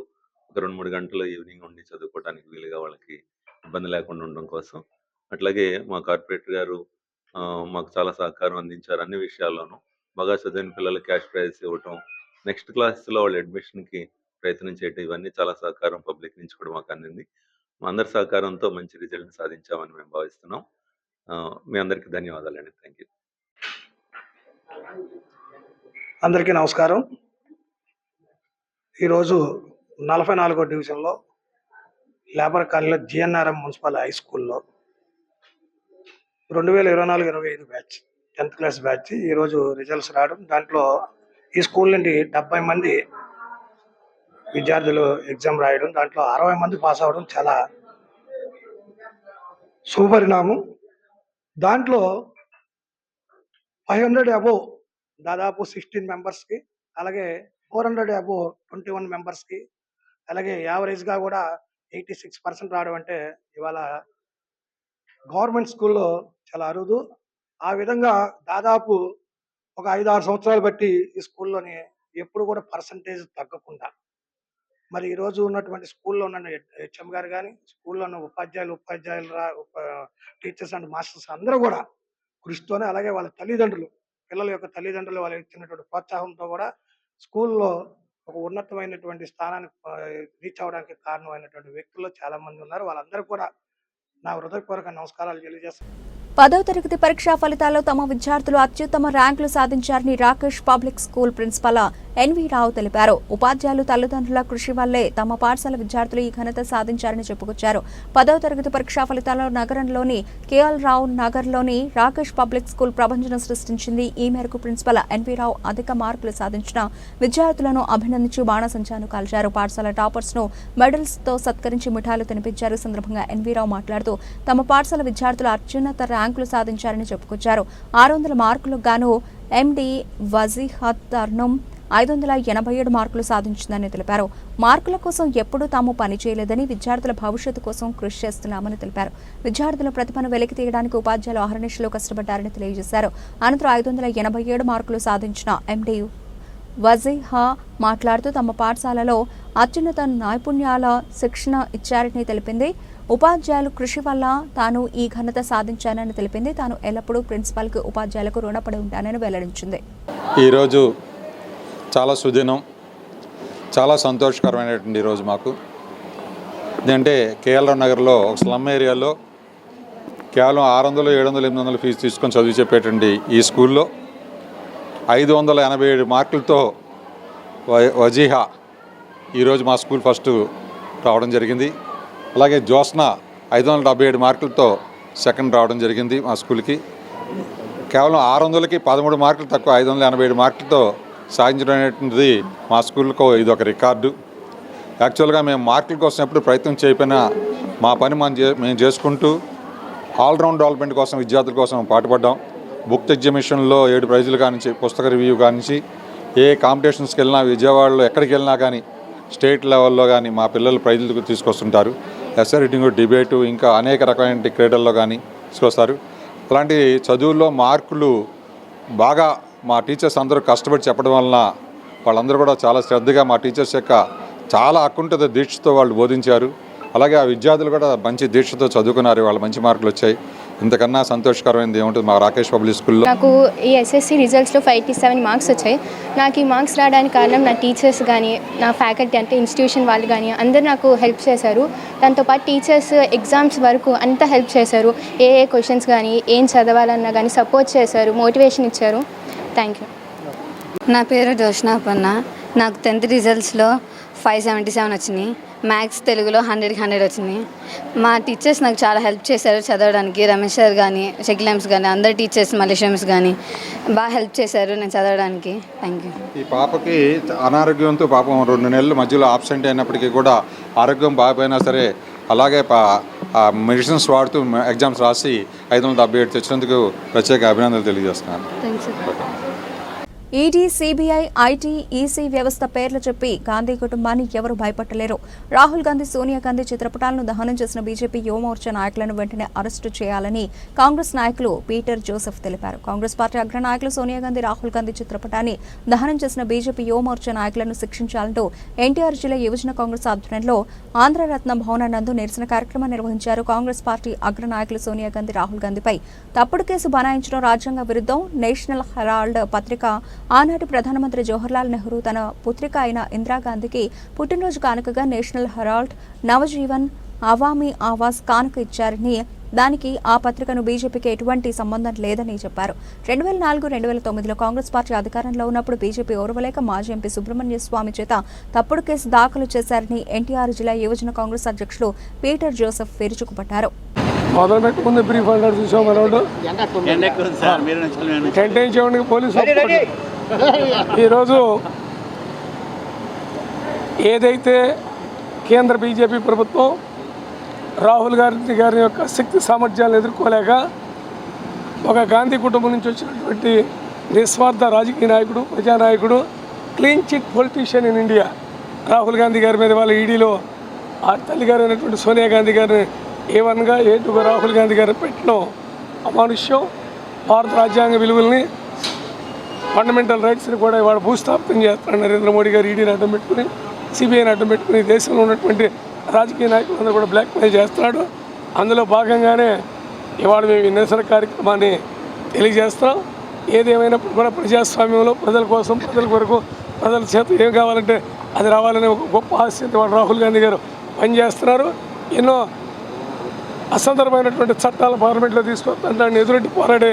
ఒక 2-3 గంటలు ఈవినింగ్ ఉండి చదువుకోవడానికి వీలుగా వాళ్ళకి ఇబ్బంది లేకుండా ఉండడం కోసం. అట్లాగే మా కార్పొరేటర్ గారు మాకు చాలా సహకారం అందించారు అన్ని విషయాల్లోనూ. బాగా చదివిన పిల్లలు క్యాష్ ప్రైజ్ ఇవ్వటం, నెక్స్ట్ క్లాస్లో వాళ్ళ అడ్మిషన్కి ప్రయత్నం చేయటం, ఇవన్నీ చాలా సహకారం పబ్లిక్ నుంచి కూడా మాకు అందింది. మా అందరి సహకారంతో మంచి రిజల్ట్ సాధించామని మేము భావిస్తున్నాం. మీ అందరికీ ధన్యవాదాలండి. Thank you. అందరికీ నమస్కారం. ఈరోజు 44వ డివిజన్లో లేబర్ కాలనీలో జిఎన్ఆర్ఎం మున్సిపల్ హై స్కూల్లో 2024-25 బ్యాచ్ 10th క్లాస్ బ్యాచ్ ఈరోజు రిజల్ట్స్ రావడం. దాంట్లో ఈ స్కూల్ నుండి 70 మంది విద్యార్థులు ఎగ్జామ్ రాయడం, దాంట్లో 60 మంది పాస్ అవ్వడం చాలా శుభపరిణామం. దాంట్లో 500 అబోవ్ దాదాపు 16 మెంబర్స్కి, అలాగే 400 అబోవ్ 21 మెంబర్స్కి, అలాగే యావరేజ్గా కూడా 86% రావడం అంటే ఇవాళ గవర్నమెంట్ స్కూల్లో చాలా అరుదు. ఆ విధంగా దాదాపు ఒక 5-6 సంవత్సరాలు బట్టి ఈ స్కూల్లోని ఎప్పుడు కూడా పర్సంటేజ్ తగ్గకుండా, మరి ఈరోజు ఉన్నటువంటి స్కూల్లో ఉన్న హెచ్ఎం గారు కానీ, స్కూల్లో ఉన్న ఉపాధ్యాయులు టీచర్స్ అండ్ మాస్టర్స్ అందరూ కూడా కృషితోనే, అలాగే వాళ్ళ తల్లిదండ్రులు, పిల్లల యొక్క తల్లిదండ్రులు వాళ్ళకి ఇచ్చినటువంటి ప్రోత్సాహంతో కూడా స్కూల్లో ఒక ఉన్నతమైనటువంటి స్థానానికి రీచ్ అవ్వడానికి కారణమైనటువంటి వ్యక్తులు చాలా మంది ఉన్నారు. వాళ్ళందరూ కూడా నా హృదయపూర్వక నమస్కారాలు తెలియజేస్తాను. 10వ తరగతి పరీక్షా ఫలితాల్లో తమ విద్యార్థులు అత్యుత్తమ ర్యాంకులు సాధించారని Rakesh public school principal N V Rao తెలిపారు. ఉపాధ్యాయులు తల్లిదండ్రుల కృషి వల్లే తమ పాఠశాల విద్యార్థులు ఈ ఘనత సాధించారని చెప్పుకొచ్చారు. 10వ తరగతి పరీక్షా ఫలితాల్లో నగరంలోని కేఎల్ రావు నగర్లోని రాకేష్ పబ్లిక్ స్కూల్ ప్రభంజనం సృష్టించింది. ఈ మేరకు ప్రిన్సిపల్ ఎన్వి రావు అధిక మార్కులు సాధించిన విద్యార్థులను అభినందించి బాణసంచాను కాల్చారు. పాఠశాల టాపర్స్ ను మెడల్స్ తో సత్కరించి మిఠాయిలు తినిపించారు. ఈ సందర్భంగా ఎన్వి రావు మాట్లాడుతూ తమ పాఠశాల విద్యార్థులు అత్యున్నత ర్యాంకులు సాధించారని చెప్పుకొచ్చారు. 600 మార్కులకు గాను ఎండి వజీహత్ తర్నం 587 మార్కులు సాధించిందని తెలిపారు. మార్కుల కోసం ఎప్పుడూ తాము పనిచేయలేదని, విద్యార్థుల భవిష్యత్తు కోసం కృషి చేస్తున్నామని తెలిపారు. విద్యార్థుల ప్రతిభను వెలికి తీయడానికి ఉపాధ్యాయులు అహర్నిశలు కష్టపడ్డారని తెలియజేశారు. అనంతరం 587 మార్కులు సాధించిన ఎండి వజీహా మాట్లాడుతూ తమ పాఠశాలలో అత్యున్నత నైపుణ్యాల శిక్షణ ఇచ్చారని తెలిపింది. ఉపాధ్యాయులు కృషి వల్ల తాను ఈ ఘనత సాధించానని తెలిపింది. తాను ఎల్లప్పుడూ ప్రిన్సిపాల్కు ఉపాధ్యాయులకు రుణపడి ఉంటానని వెల్లడించింది. ఈరోజు చాలా సుదినం, చాలా సంతోషకరమైనటువంటి ఈరోజు మాకు. ఎందుకంటే కేఎల్ నగర్లో ఒక స్లమ్ ఏరియాలో కేవలం 600, 700, 800 ఫీజు తీసుకొని చదివి చెప్పేటువంటి ఈ స్కూల్లో 587 మార్కులతో వజీహా ఈరోజు మా స్కూల్ ఫస్ట్ రావడం జరిగింది. అలాగే జోస్నా 577 మార్కులతో సెకండ్ రావడం జరిగింది మా స్కూల్కి. కేవలం 600కి 13 మార్కులు తక్కువ 587 మార్కులతో సాధించడం అనేటువంటిది మా స్కూల్కు ఇది ఒక రికార్డు. యాక్చువల్గా మేము మార్కుల కోసం ఎప్పుడు ప్రయత్నం చేయకపోయినా మా పని మేము చేసుకుంటూ ఆల్రౌండ్ డెవలప్మెంట్ కోసం విద్యార్థుల కోసం పాటుపడ్డాం. బుక్ ఎగ్జిబిషన్లో 7 ప్రైజులు కానించి, పుస్తక రివ్యూ కానించి, ఏ కాంపిటీషన్స్కి వెళ్ళినా విజయవాడలో ఎక్కడికి వెళ్ళినా కానీ స్టేట్ లెవెల్లో కానీ మా పిల్లలు ప్రైజులు తీసుకొస్తుంటారు. ఎస్ఏ రైటింగ్, డిబేటు, ఇంకా అనేక రకమైన క్రీడల్లో కానీ తీసుకొస్తారు. అలాంటి చదువుల్లో మార్కులు బాగా మా టీచర్స్ అందరూ కష్టపడి చెప్పడం వలన వాళ్ళందరూ కూడా చాలా శ్రద్ధగా మా టీచర్స్ యొక్క చాలా అకుంఠిత దీక్షతో వాళ్ళు బోధించారు. అలాగే ఆ విద్యార్థులు కూడా మంచి దీక్షతో చదువుకున్నారు. వాళ్ళు మంచి మార్కులు వచ్చాయి. ఇంతకన్నా సంతోషకరమైనది ఏముంటుంది మా రాకేష్ పబ్లిక్ స్కూల్లో. నాకు ఈ ఎస్ఎస్సి రిజల్ట్స్లో 587 మార్క్స్ వచ్చాయి. నాకు ఈ మార్క్స్ రావడానికి కారణం నా టీచర్స్ కానీ, నా ఫ్యాకల్టీ అంటే ఇన్స్టిట్యూషన్ వాళ్ళు కానీ అందరూ నాకు హెల్ప్ చేశారు. దాంతోపాటు టీచర్స్ ఎగ్జామ్స్ వరకు అంతా హెల్ప్ చేశారు. ఏ క్వశ్చన్స్ కానీ, ఏం చదవాలన్నా కానీ సపోర్ట్ చేశారు, మోటివేషన్ ఇచ్చారు. Thank you. నా పేరు జోష్నాపన్న. నాకు 10th రిజల్ట్స్లో 577 వచ్చినాయి. మ్యాథ్స్ తెలుగులో 100కి 100 వచ్చినాయి. మా టీచర్స్ నాకు చాలా హెల్ప్ చేశారు చదవడానికి. రమేష్ సార్ కానీ, షకిలామ్స్ కానీ, అందరు టీచర్స్, మలేషియమ్స్ కానీ బాగా హెల్ప్ చేశారు నేను చదవడానికి. Thank you. ఈ పాపకి అనారోగ్యంతో పాపం 2 నెలల మధ్యలో ఆబ్సెంట్ అయినప్పటికీ కూడా ఆరోగ్యం బాగాపోయినా సరే అలాగే మెడిసిన్స్ వాడుతూ ఎగ్జామ్స్ రాసి 577 తెచ్చినందుకు ప్రత్యేక అభినందనలు తెలియజేస్తున్నాను. Thanks. ED, CBI, IT, EC వ్యవస్థ పేర్లు చెప్పి గాంధీ కుటుంబాన్ని ఎవరు భయపట్టలేరు. రాహుల్ గాంధీ, సోనియా గాంధీ చిత్రపటాలను దహనం చేసిన బీజేపీ యువమోర్చా నాయకులను వెంటనే అరెస్టు చేయాలని కాంగ్రెస్ నాయకులు పీటర్ జోసెఫ్ తెలిపారు. కాంగ్రెస్ పార్టీ అగ్ర నాయకులు సోనియా గాంధీ, రాహుల్ గాంధీ చిత్రపటాన్ని దహనం చేసిన బీజేపీ యువమోర్చా నాయకులను శిక్షించాలంటూ ఎన్టీఆర్ జిల్లా యువజన కాంగ్రెస్ ఆధ్వర్యంలో ఆంధ్రరత్న భవన నందు నిరసన కార్యక్రమం నిర్వహించారు. కాంగ్రెస్ పార్టీ అగ్ర నాయకులు సోనియా గాంధీ, రాహుల్ గాంధీపై తప్పుడు కేసు బనాయించడం రాజ్యాంగ విరుద్ధం. నేషనల్ హెరాల్డ్ పత్రిక ఆనాటి ప్రధానమంత్రి జవహర్లాల్ నెహ్రూ తన పుత్రిక అయిన ఇందిరాగాంధీకి పుట్టినరోజు కానుకగా నేషనల్ హెరాల్డ్, నవజీవన్, అవామీ ఆవాజ్ కానుక ఇచ్చారని, దానికి ఆ పత్రికను బీజేపీకి ఎటువంటి సంబంధం లేదని చెప్పారు. 2004-2009లో కాంగ్రెస్ పార్టీ అధికారంలో ఉన్నప్పుడు బీజేపీ ఓర్వలేక మాజీ ఎంపీ సుబ్రహ్మణ్య స్వామి చేత తప్పుడు కేసు దాఖలు చేశారని ఎన్టీఆర్ జిల్లా యువజన కాంగ్రెస్ అధ్యక్షులు పీటర్ జోసెఫ్ విరుచుకుపడ్డారు. మొదలు పెట్టుకుంది బ్రీఫ్ అంటారు చూసాం మనోడు పోలీసు ఈరోజు ఏదైతే కేంద్ర బీజేపీ ప్రభుత్వం రాహుల్ గారి యొక్క శక్తి సామర్థ్యాలను ఎదుర్కోలేక ఒక గాంధీ కుటుంబం నుంచి వచ్చినటువంటి నిస్వార్థ రాజకీయ నాయకుడు, ప్రజానాయకుడు, clean chit politician in India Rahul Gandhi గారి మీద వాళ్ళ ఈడీలో ఆ తల్లిగారు అయినటువంటి సోనియా గాంధీ గారిని A1గా A2గా రాహుల్ గాంధీ గారు పెట్టిన అమానుష్యం భారత రాజ్యాంగ విలువల్ని, ఫండమెంటల్ రైట్స్ని కూడా ఇవాళ భూస్థాపితం చేస్తున్నాడు నరేంద్ర మోడీ గారు. ఈడీని అడ్డం పెట్టుకుని, సిబిఐని అడ్డం పెట్టుకుని దేశంలో ఉన్నటువంటి రాజకీయ నాయకులందరూ కూడా బ్లాక్మెయిల్ చేస్తున్నాడు. అందులో భాగంగానే ఇవాళ మేము ఈ నిరసన కార్యక్రమాన్ని తెలియజేస్తున్నాం. ఏదేమైనప్పుడు కూడా ప్రజాస్వామ్యంలో ప్రజల కోసం, ప్రజల కొరకు, ప్రజల చేత ఏం కావాలంటే అది రావాలనే ఒక గొప్ప ఆశయంతో ఇవాళ రాహుల్ గాంధీ గారు పనిచేస్తున్నారు. ఎన్నో అసందర్భమైనటువంటి చట్టాలు పార్లమెంట్లో తీసుకొస్తాను దాన్ని ఎదురెట్టి పోరాడే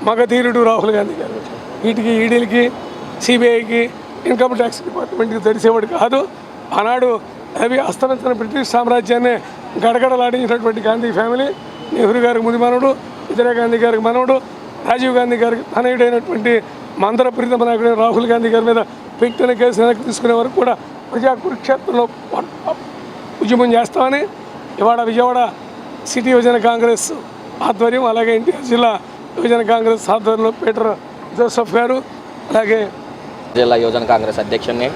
మగధీరుడు రాహుల్ గాంధీ గారు. వీటికి ఈడీలకి, సిబిఐకి, ఇన్కమ్ ట్యాక్స్ డిపార్ట్మెంట్కి తెలిసేవాడు కాదు. ఆనాడు అవి అస్తమించిన బ్రిటిష్ సామ్రాజ్యాన్ని గడగడలాడించినటువంటి గాంధీ ఫ్యామిలీ, నెహ్రూ గారికి ముది మనవడు, ఇందిరాగాంధీ గారికి మనవడు, రాజీవ్ గాంధీ గారికి తనయుడైనటువంటి మందర ప్రీతమ నాయకుడు రాహుల్ గాంధీ గారి మీద పెట్టిన కేసు వెనక్కి తీసుకునే వరకు కూడా ప్రజా కురుక్షేత్రంలో ఉద్యమం చేస్తామని ఇవాళ విజయవాడ సిటీ యువజన కాంగ్రెస్ ఆధ్వర్యం, అలాగే ఎన్టీఆర్ జిల్లా యువజన కాంగ్రెస్ ఆధ్వర్యంలో పీటర్ జోసెఫ్ గారు, అలాగే జిల్లా యువజన కాంగ్రెస్ అధ్యక్షుడిని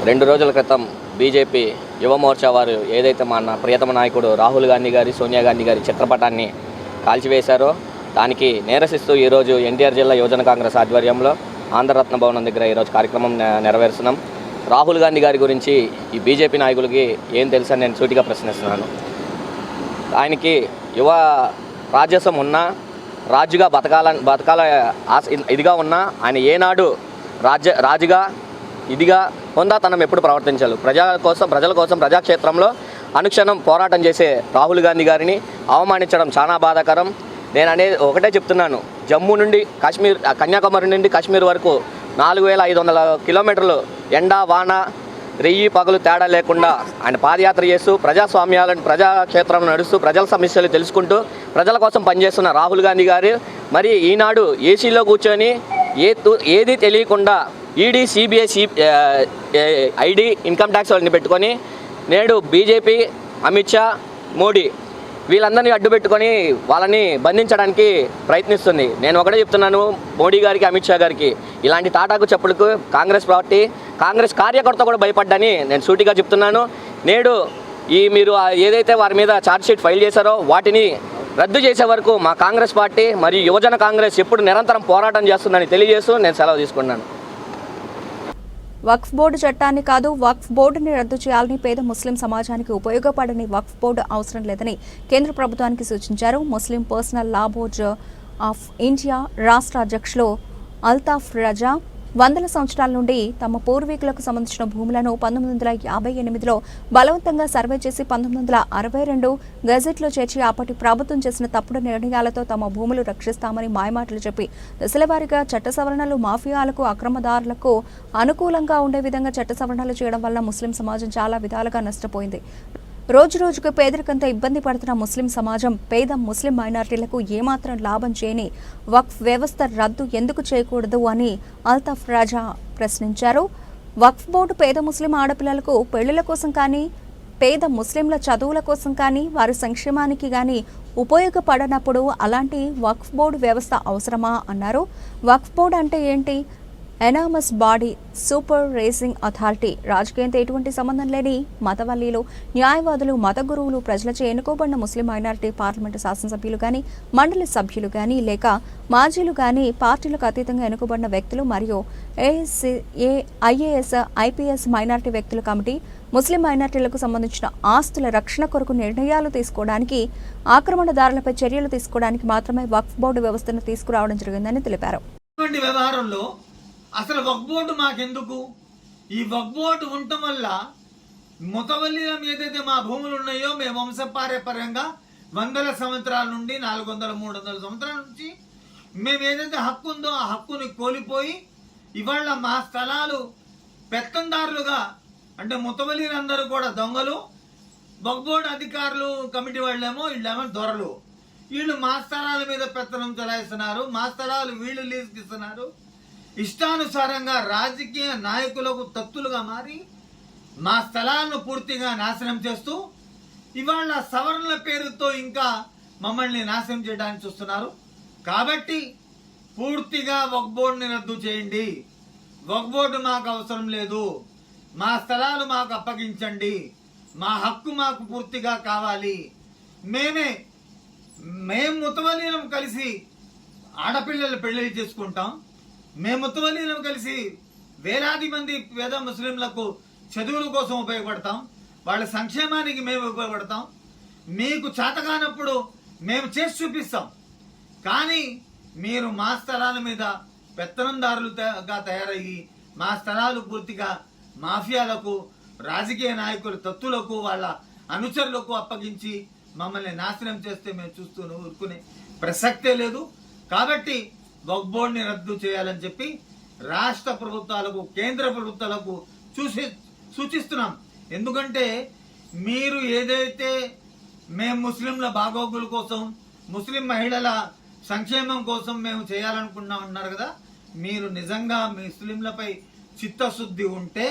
2 రోజుల క్రితం బీజేపీ యువ మోర్చా వారు ఏదైతే మా ప్రియతమ నాయకుడు రాహుల్ గాంధీ గారి, సోనియా గాంధీ గారి చిత్రపటాన్ని కాల్చివేశారో దానికి నిరసిస్తూ ఈరోజు ఎన్టీఆర్ జిల్లా యువజన కాంగ్రెస్ ఆధ్వర్యంలో ఆంధ్రరత్న భవనం దగ్గర ఈరోజు కార్యక్రమం నెరవేరుస్తున్నాం. రాహుల్ గాంధీ గారి గురించి ఈ బీజేపీ నాయకులకి ఏం తెలుసని నేను సూటిగా ప్రశ్నిస్తున్నాను. ఆయనకి యువ రాజ్యసం ఉన్నా, రాజుగా బతకాల ఇదిగా ఉన్నా ఆయన ఏనాడు రాజుగా ఇదిగా హోందాతనం ఎప్పుడు ప్రవర్తించాలి. ప్రజల కోసం ప్రజాక్షేత్రంలో అనుక్షణం పోరాటం చేసే రాహుల్ గాంధీ గారిని అవమానించడం చాలా బాధాకరం. నేను ఒకటే చెప్తున్నాను, జమ్మూ నుండి కాశ్మీర్, కన్యాకుమారి నుండి కాశ్మీర్ వరకు 4500 కిలోమీటర్లు ఎండ వాన రెయ్యి పగలు తేడా లేకుండా ఆయన పాదయాత్ర చేస్తూ ప్రజాస్వామ్యాలను ప్రజాక్షేత్రంలో నడుస్తూ ప్రజల సమస్యలు తెలుసుకుంటూ ప్రజల కోసం పనిచేస్తున్న రాహుల్ గాంధీ గారు మరి ఈనాడు ఏసీలో కూర్చొని ఏది తెలియకుండా ED, CBI, ID, income tax వాళ్ళని పెట్టుకొని నేడు బీజేపీ, అమిత్ షా, మోడీ వీళ్ళందరినీ అడ్డుపెట్టుకొని వాళ్ళని బంధించడానికి ప్రయత్నిస్తుంది. నేను ఒకటే చెప్తున్నాను మోడీ గారికి, అమిత్ షా గారికి, ఇలాంటి తాటాకు చెప్పులకు కాంగ్రెస్ పార్టీ, కాంగ్రెస్ కార్యకర్త కూడా భయపడ్డని నేను సూటిగా చెప్తున్నాను. నేడు మీరు ఏదైతే వారి మీద ఛార్జ్షీట్ ఫైల్ చేశారో వాటిని రద్దు చేసే వరకు మా కాంగ్రెస్ పార్టీ మరియు యువజన కాంగ్రెస్ ఎప్పుడు నిరంతరం పోరాటం చేస్తుందని తెలియజేస్తూ నేను సెలవు తీసుకున్నాను. వక్ఫ్ బోర్డు చట్టాన్ని కాదు, వక్ఫ్ బోర్డుని రద్దు చేయాలని, పేద ముస్లిం సమాజానికి ఉపయోగపడని వక్ఫ్ బోర్డు అవసరం లేదని కేంద్ర ప్రభుత్వానికి సూచించారు. Muslim personal law board of India రాష్ట్ర అధ్యక్షులు అల్తాఫ్ రజా 100 సంవత్సరాల నుండి తమ పూర్వీకులకు సంబంధించిన భూములను 1958లో బలవంతంగా సర్వే చేసి 1962 గజెట్లో చేర్చి అప్పటి ప్రభుత్వం చేసిన తప్పుడు నిర్ణయాలతో తమ భూములు రక్షిస్తామని మాయమాటలు చెప్పి దశలవారీగా చట్ట సవరణలు మాఫియాలకు, అక్రమదారులకు అనుకూలంగా ఉండే విధంగా చట్ట సవరణలు చేయడం వల్ల ముస్లిం సమాజం చాలా విధాలుగా నష్టపోయింది. రోజురోజుకు పేదరికంతో ఇబ్బంది పడుతున్న ముస్లిం సమాజం, పేద ముస్లిం మైనారిటీలకు ఏమాత్రం లాభం చేయని వక్ఫ్ వ్యవస్థ రద్దు ఎందుకు చేయకూడదు అని అల్తాఫ్ రాజా ప్రశ్నించారు. వక్ఫ్ బోర్డు పేద ముస్లిం ఆడపిల్లలకు పెళ్లిళ్ల కోసం కానీ, పేద ముస్లింల చదువుల కోసం కానీ, వారి సంక్షేమానికి కానీ ఉపయోగపడనప్పుడు అలాంటి వక్ఫ్ బోర్డు వ్యవస్థ అవసరమా అన్నారు. వక్ఫ్ బోర్డు అంటే ఏంటి? Autonomous body, super racing authority, రాజకీయంతో ఎటువంటి సంబంధం లేని మతవల్లీలు, న్యాయవాదులు, మత గురువులు, ప్రజలచే ఎన్నుకోబడిన ముస్లిం మైనారిటీ పార్లమెంటు శాసనసభ్యులు కానీ, మండలి సభ్యులు కానీ, లేక మాజీలు కానీ, పార్టీలకు అతీతంగా ఎన్నుకోబడిన వ్యక్తులు మరియు ఐఏఎస్, ఐపీఎస్ మైనారిటీ వ్యక్తుల కమిటీ ముస్లిం మైనారిటీలకు సంబంధించిన ఆస్తుల రక్షణ కొరకు నిర్ణయాలు తీసుకోవడానికి, ఆక్రమణదారులపై చర్యలు తీసుకోవడానికి మాత్రమే వక్ఫ్ బోర్డు వ్యవస్థను తీసుకురావడం జరిగిందని తెలిపారు. వ్యవహారంలో అసలు వక్ఫ్ బోర్డు మాకెందుకు? ఈ వక్ఫ్ బోర్డు ఉండటం వల్ల ముతవల్లీలం ఏదైతే మా భూములు ఉన్నాయో మేము వంశపారంపర్యంగా 100 సంవత్సరాల నుండి 400, 300 సంవత్సరాల నుంచి మేము ఏదైతే హక్కు ఉందో ఆ హక్కుని కోల్పోయి ఇవాళ మా స్థలాలు పెత్తందారులుగా, అంటే ముతవల్లీలందరూ కూడా దొంగలు, వక్ఫ్ బోర్డు అధికారులు, కమిటీ వాళ్ళేమో వీళ్ళేమో దొరలు. వీళ్ళు మా స్థలాల మీద పెత్తనం చలాయిస్తున్నారు, మా స్థలాలు వీళ్ళు లీజుకి ఇస్తున్నారు. ఇష్టానుసారంగా రాజకీయ నాయకులకు తత్తులుగా మారి మా స్థలాలను పూర్తిగా నాశనం చేస్తూ ఇవాళ సవరణల పేరుతో ఇంకా మమ్మల్ని నాశనం చేయడానికి చూస్తున్నారు. కాబట్టి పూర్తిగా వక్ఫ్ బోర్డుని రద్దు చేయండి. వక్ఫ్ బోర్డు మాకు అవసరం లేదు, మా స్థలాలు మాకు అప్పగించండి, మా హక్కు మాకు పూర్తిగా కావాలి. మేము ముతవల్లీలం కలిసి ఆడపిల్లలు పెళ్లి చేసుకుంటాం, మేము ముతవల్లీలం కలిసి వేలాది మంది పేద ముస్లింలకు చదువుల కోసం ఉపయోగపడతాం, వాళ్ళ సంక్షేమానికి మేము ఉపయోగపడతాం. మీకు చేతకానప్పుడు మేము చేసి చూపిస్తాం. కానీ మీరు మా స్థలాల మీద పెత్తనందారులుగా తయారయ్యి మా స్థలాలు పూర్తిగా మాఫియాలకు, రాజకీయ నాయకుల తత్తులకు, వాళ్ళ అనుచరులకు అప్పగించి మమ్మల్ని నాశనం చేస్తే మేము చూస్తూ ఊరుకునే ప్రసక్తే లేదు. కాబట్టి వక్ఫ్ బోర్డుని రద్దు చేయాలని చెప్పి రాష్ట్ర ప్రభుత్వాలకు, కేంద్ర ప్రభుత్వాలకు సూచిస్తున్నాం. ఎందుకంటే మీరు ఏదైతే మేము ముస్లింల బాగోగుల కోసం, ముస్లిం మహిళల సంక్షేమం కోసం మేము చేయాలనుకున్నాం అన్నారు కదా, మీరు నిజంగా ముస్లింలపై చిత్తశుద్ధి ఉంటే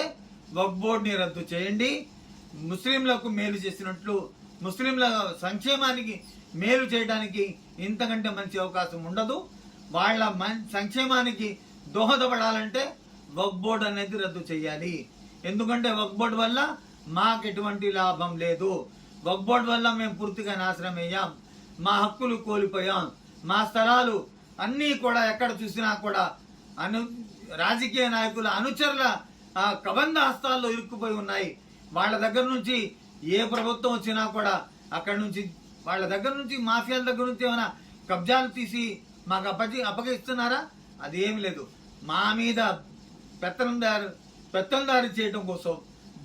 వక్ఫ్ బోర్డుని రద్దు చేయండి. ముస్లింలకు మేలు చేసినట్లు, ముస్లింల సంక్షేమానికి మేలు చేయడానికి ఇంతకంటే మంచి అవకాశం ఉండదు. వాళ్ళ సంక్షేమానికి దోహదపడాలంటే వక్ఫ్ బోర్డు అనేది రద్దు చేయాలి. ఎందుకంటే వక్ఫ్ బోర్డు వల్ల మాకు ఎటువంటి లాభం లేదు. వక్ఫ్ బోర్డు వల్ల మేము పూర్తిగా నాశనం అయ్యాం, మా హక్కులు కోల్పోయాం, మా స్థలాలు అన్నీ కూడా ఎక్కడ చూసినా కూడా రాజకీయ నాయకుల అనుచరుల కబంధ హస్తాల్లో ఇరుక్కుపోయి ఉన్నాయి. వాళ్ళ దగ్గర నుంచి ఏ ప్రభుత్వం వచ్చినా కూడా అక్కడ నుంచి వాళ్ళ దగ్గర నుంచి, మాఫియాల దగ్గర నుంచి ఏమైనా కబ్జాలు తీసి మాకు అప్పగిస్తున్నారా? అది ఏమి లేదు. మా మీద పెత్తందారి చేయడం కోసం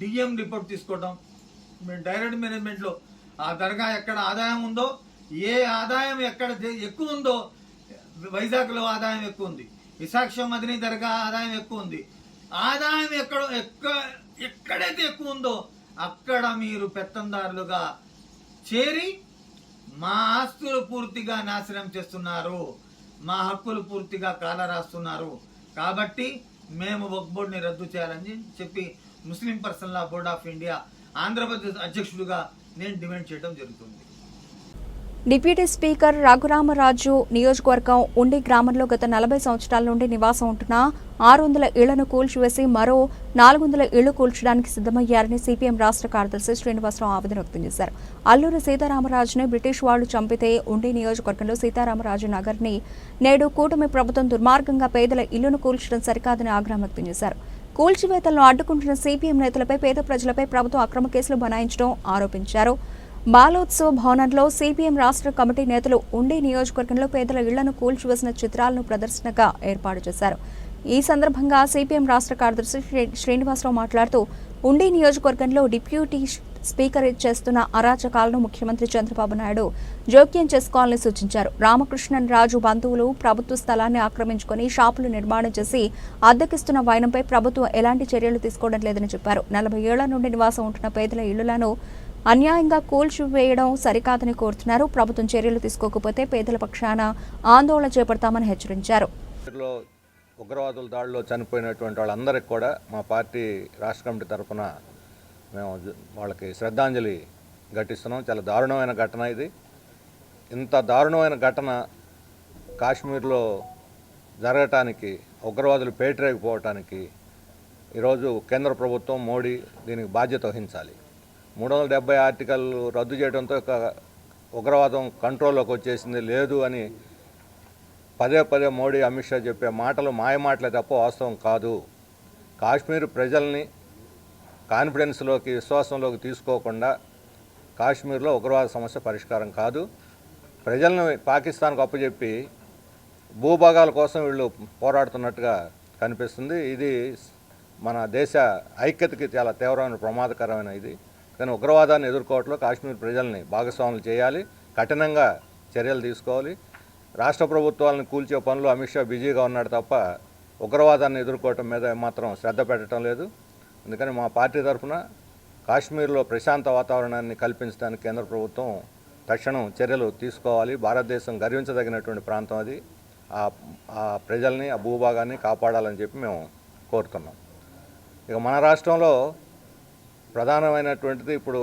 డిఎం రిపోర్ట్ తీసుకోవడం, డైరెక్ట్ మేనేజ్మెంట్లో ఆ దర్గా ఎక్కడ ఆదాయం ఉందో, ఏ ఆదాయం ఎక్కడ ఎక్కువ ఉందో, వైజాగ్లో ఆదాయం ఎక్కువ ఉంది, విశాఖ మదిని దర్గా ఆదాయం ఎక్కువ ఉంది. ఆదాయం ఎక్కడైతే ఎక్కువ ఉందో అక్కడ మీరు పెత్తందారులుగా చేరి మా ఆస్తులు పూర్తిగా నాశనం చేస్తున్నారు, మా హక్కులు పూర్తిగా కాలరాస్తున్నారు. కాబట్టి మేము వక్ఫ్ బోర్డుని రద్దు చేయాలని చెప్పి Muslim personal law board of India Andhra Pradesh అధ్యక్షుడిగా నేను డిమాండ్ చేయడం జరుగుతుంది. డిప్యూటీ స్పీకర్ రఘురామరాజు నియోజకవర్గం ఉండి గ్రామంలో గత 40 సంవత్సరాల నుండి నివాసం ఉంటున్న 600 ఇళ్లను కూల్చివేసి మరో 400 ఇళ్లు కూల్చడానికి సిద్ధమయ్యారని సిపిఎం రాష్ట్ర కార్యదర్శి శ్రీనివాసరావు ఆవేదన వ్యక్తం చేశారు. అల్లూరి సీతారామరాజుని బ్రిటిష్ వాళ్లు చంపితే ఉండి నియోజకవర్గంలో సీతారామరాజు నగర్ని నేడు కూటమి ప్రభుత్వం దుర్మార్గంగా పేదల ఇళ్లను కూల్చడం సరికాదని ఆగ్రహం వ్యక్తం చేశారు. కూల్చివేతలను అడ్డుకుంటున్న సిపిఎం నేతలపై పేద ప్రజలపై ప్రభుత్వం అక్రమ కేసులు బనాయించడం ఆరోపించారు. బాలోత్సవ భవనంలో సిపిఎం రాష్ట్ర కమిటీ నేతలు ఉండి నియోజకవర్గంలో పేదల ఇళ్లను కూల్చివేసిన చిత్రాలను ప్రదర్శనగా ఏర్పాటు చేశారు. ఈ సందర్భంగా సిపిఎం రాష్ట్ర కార్యదర్శి శ్రీనివాసరావు మాట్లాడుతూ ఉండి నియోజకవర్గంలో డిప్యూటీ స్పీకర్ చేస్తున్న అరాచకాలను ముఖ్యమంత్రి చంద్రబాబు నాయుడు జోక్యం చేసుకోవాలని సూచించారు. రామకృష్ణన్ రాజు బంధువులు ప్రభుత్వ స్థలాన్ని ఆక్రమించుకుని షాపులు నిర్మాణం చేసి అద్దెకిస్తున్న వైనంపై ప్రభుత్వం ఎలాంటి చర్యలు తీసుకోవడం లేదని చెప్పారు. 40 ఏళ్ల నుండి నివాసం ఉంటున్న పేదల ఇళ్లను అన్యాయంగా కూల్చివేయడం సరికాదని కోరుతున్నారు. ప్రభుత్వం చర్యలు తీసుకోకపోతే పేదల పక్షాన ఆందోళన చేపడతామని హెచ్చరించారు. ఉగ్రవాదుల దాడిలో చనిపోయినటువంటి వాళ్ళందరికీ కూడా మా పార్టీ రాష్ట్ర కమిటీ తరఫున మేము వాళ్ళకి శ్రద్ధాంజలి ఘటిస్తున్నాం. చాలా దారుణమైన ఘటన ఇది. ఇంత దారుణమైన ఘటన కాశ్మీర్లో జరగటానికి, ఉగ్రవాదులు పేటరేగిపోవటానికి ఈరోజు కేంద్ర ప్రభుత్వం, మోడీ దీనికి బాధ్యత వహించాలి. 370 ఆర్టికల్ రద్దు చేయడంతో ఉగ్రవాదం కంట్రోల్లోకి వచ్చేసింది లేదు అని పదే పదే మోడీ, అమిత్ షా చెప్పే మాటలు మాయమాటలే తప్ప వాస్తవం కాదు. కాశ్మీర్ ప్రజల్ని కాన్ఫిడెన్స్లోకి, విశ్వాసంలోకి తీసుకోకుండా కాశ్మీర్లో ఉగ్రవాద సమస్య పరిష్కారం కాదు. ప్రజలను పాకిస్తాన్కు అప్పచెప్పి భూభాగాల కోసం వీళ్ళు పోరాడుతున్నట్టుగా కనిపిస్తుంది. ఇది మన దేశ ఐక్యతకి చాలా తీవ్రమైన ప్రమాదకరమైన ఇది. కానీ ఉగ్రవాదాన్ని ఎదుర్కోవడంలో కాశ్మీర్ ప్రజల్ని భాగస్వాములు చేయాలి, కఠినంగా చర్యలు తీసుకోవాలి. రాష్ట్ర ప్రభుత్వాలను కూల్చే పనులు అమిత్ షా బిజీగా ఉన్నాడు తప్ప ఉగ్రవాదాన్ని ఎదుర్కోవటం మీద మాత్రం శ్రద్ధ పెట్టడం లేదు. అందుకని మా పార్టీ తరఫున కాశ్మీర్లో ప్రశాంత వాతావరణాన్ని కల్పించడానికి కేంద్ర ప్రభుత్వం తక్షణం చర్యలు తీసుకోవాలి. భారతదేశం గర్వించదగినటువంటి ప్రాంతం అది. ఆ ప్రజల్ని, ఆ భూభాగాన్ని కాపాడాలని చెప్పి మేము కోరుతున్నాం. ఇక మన రాష్ట్రంలో ప్రధానమైనటువంటిది ఇప్పుడు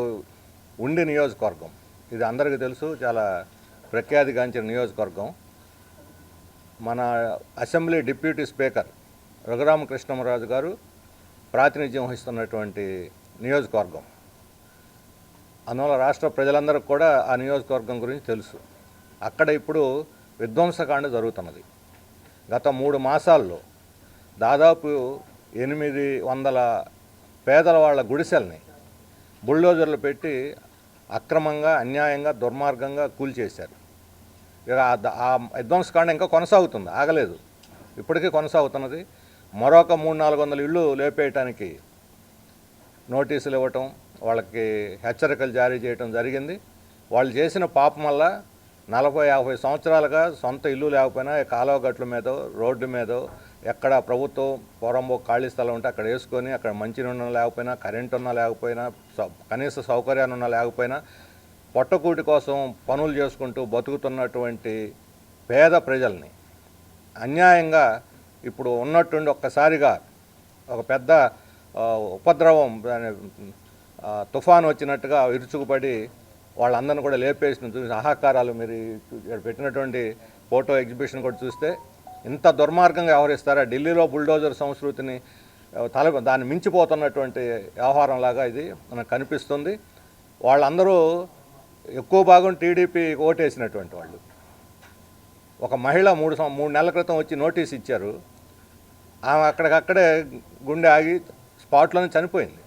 ఉండి నియోజకవర్గం. ఇది అందరికీ తెలుసు, చాలా ప్రఖ్యాతిగాంచిన నియోజకవర్గం. మన అసెంబ్లీ డిప్యూటీ స్పీకర్ రఘురామకృష్ణరాజు గారు ప్రాతినిధ్యం వహిస్తున్నటువంటి నియోజకవర్గం. అందువల్ల రాష్ట్ర ప్రజలందరికీ కూడా ఆ నియోజకవర్గం గురించి తెలుసు. అక్కడ ఇప్పుడు విధ్వంసకాండ జరుగుతున్నది. గత 3 మాసాల్లో దాదాపు 800 పేదల వాళ్ళ గుడిసెల్ని బుల్డోజర్లు పెట్టి అక్రమంగా, అన్యాయంగా, దుర్మార్గంగా కూల్చేశారు. ఇక ఆ విధ్వంసకాండ ఇంకా కొనసాగుతుంది, ఆగలేదు, ఇప్పటికీ కొనసాగుతున్నది. మరొక 300-400 ఇళ్ళు లేపేయటానికి నోటీసులు ఇవ్వటం, వాళ్ళకి హెచ్చరికలు జారీ చేయటం జరిగింది. వాళ్ళు చేసిన పాపం వల్ల 40-50 సంవత్సరాలుగా సొంత ఇల్లు లేకపోయినా కాలువ గట్ల మీదో, రోడ్డు మీదో ఎక్కడ ప్రభుత్వం పోరంబో ఖాళీ స్థలం ఉంటే అక్కడ వేసుకొని అక్కడ మంచినీళ్ళు ఉన్నా లేకపోయినా, కరెంట్ ఉన్నా లేకపోయినా, కనీస సౌకర్యాలు ఉన్నా లేకపోయినా పొట్టకూటి కోసం పనులు చేసుకుంటూ బతుకుతున్నటువంటి పేద ప్రజల్ని అన్యాయంగా ఇప్పుడు ఉన్నట్టుండి ఒక్కసారిగా ఒక పెద్ద ఉపద్రవం తుఫాను వచ్చినట్టుగా విరుచుకుపడి వాళ్ళందరినీ కూడా లేపేసిన చూసి ఆహాకారాలు మీరు ఇక్కడ పెట్టినటువంటి ఫోటో ఎగ్జిబిషన్ కూడా చూస్తే ఇంత దుర్మార్గంగా వ్యవహరిస్తారా? ఢిల్లీలో బుల్డోజర్ సంస్కృతిని దాన్ని మించిపోతున్నటువంటి వ్యవహారంలాగా ఇది మనకు కనిపిస్తుంది. వాళ్ళందరూ ఎక్కువ భాగం టీడీపీ ఓటేసినటువంటి వాళ్ళు. ఒక మహిళ 3 నెలల క్రితం వచ్చి నోటీస్ ఇచ్చారు. ఆమె అక్కడికక్కడే గుండె ఆగి స్పాట్లోనే చనిపోయింది.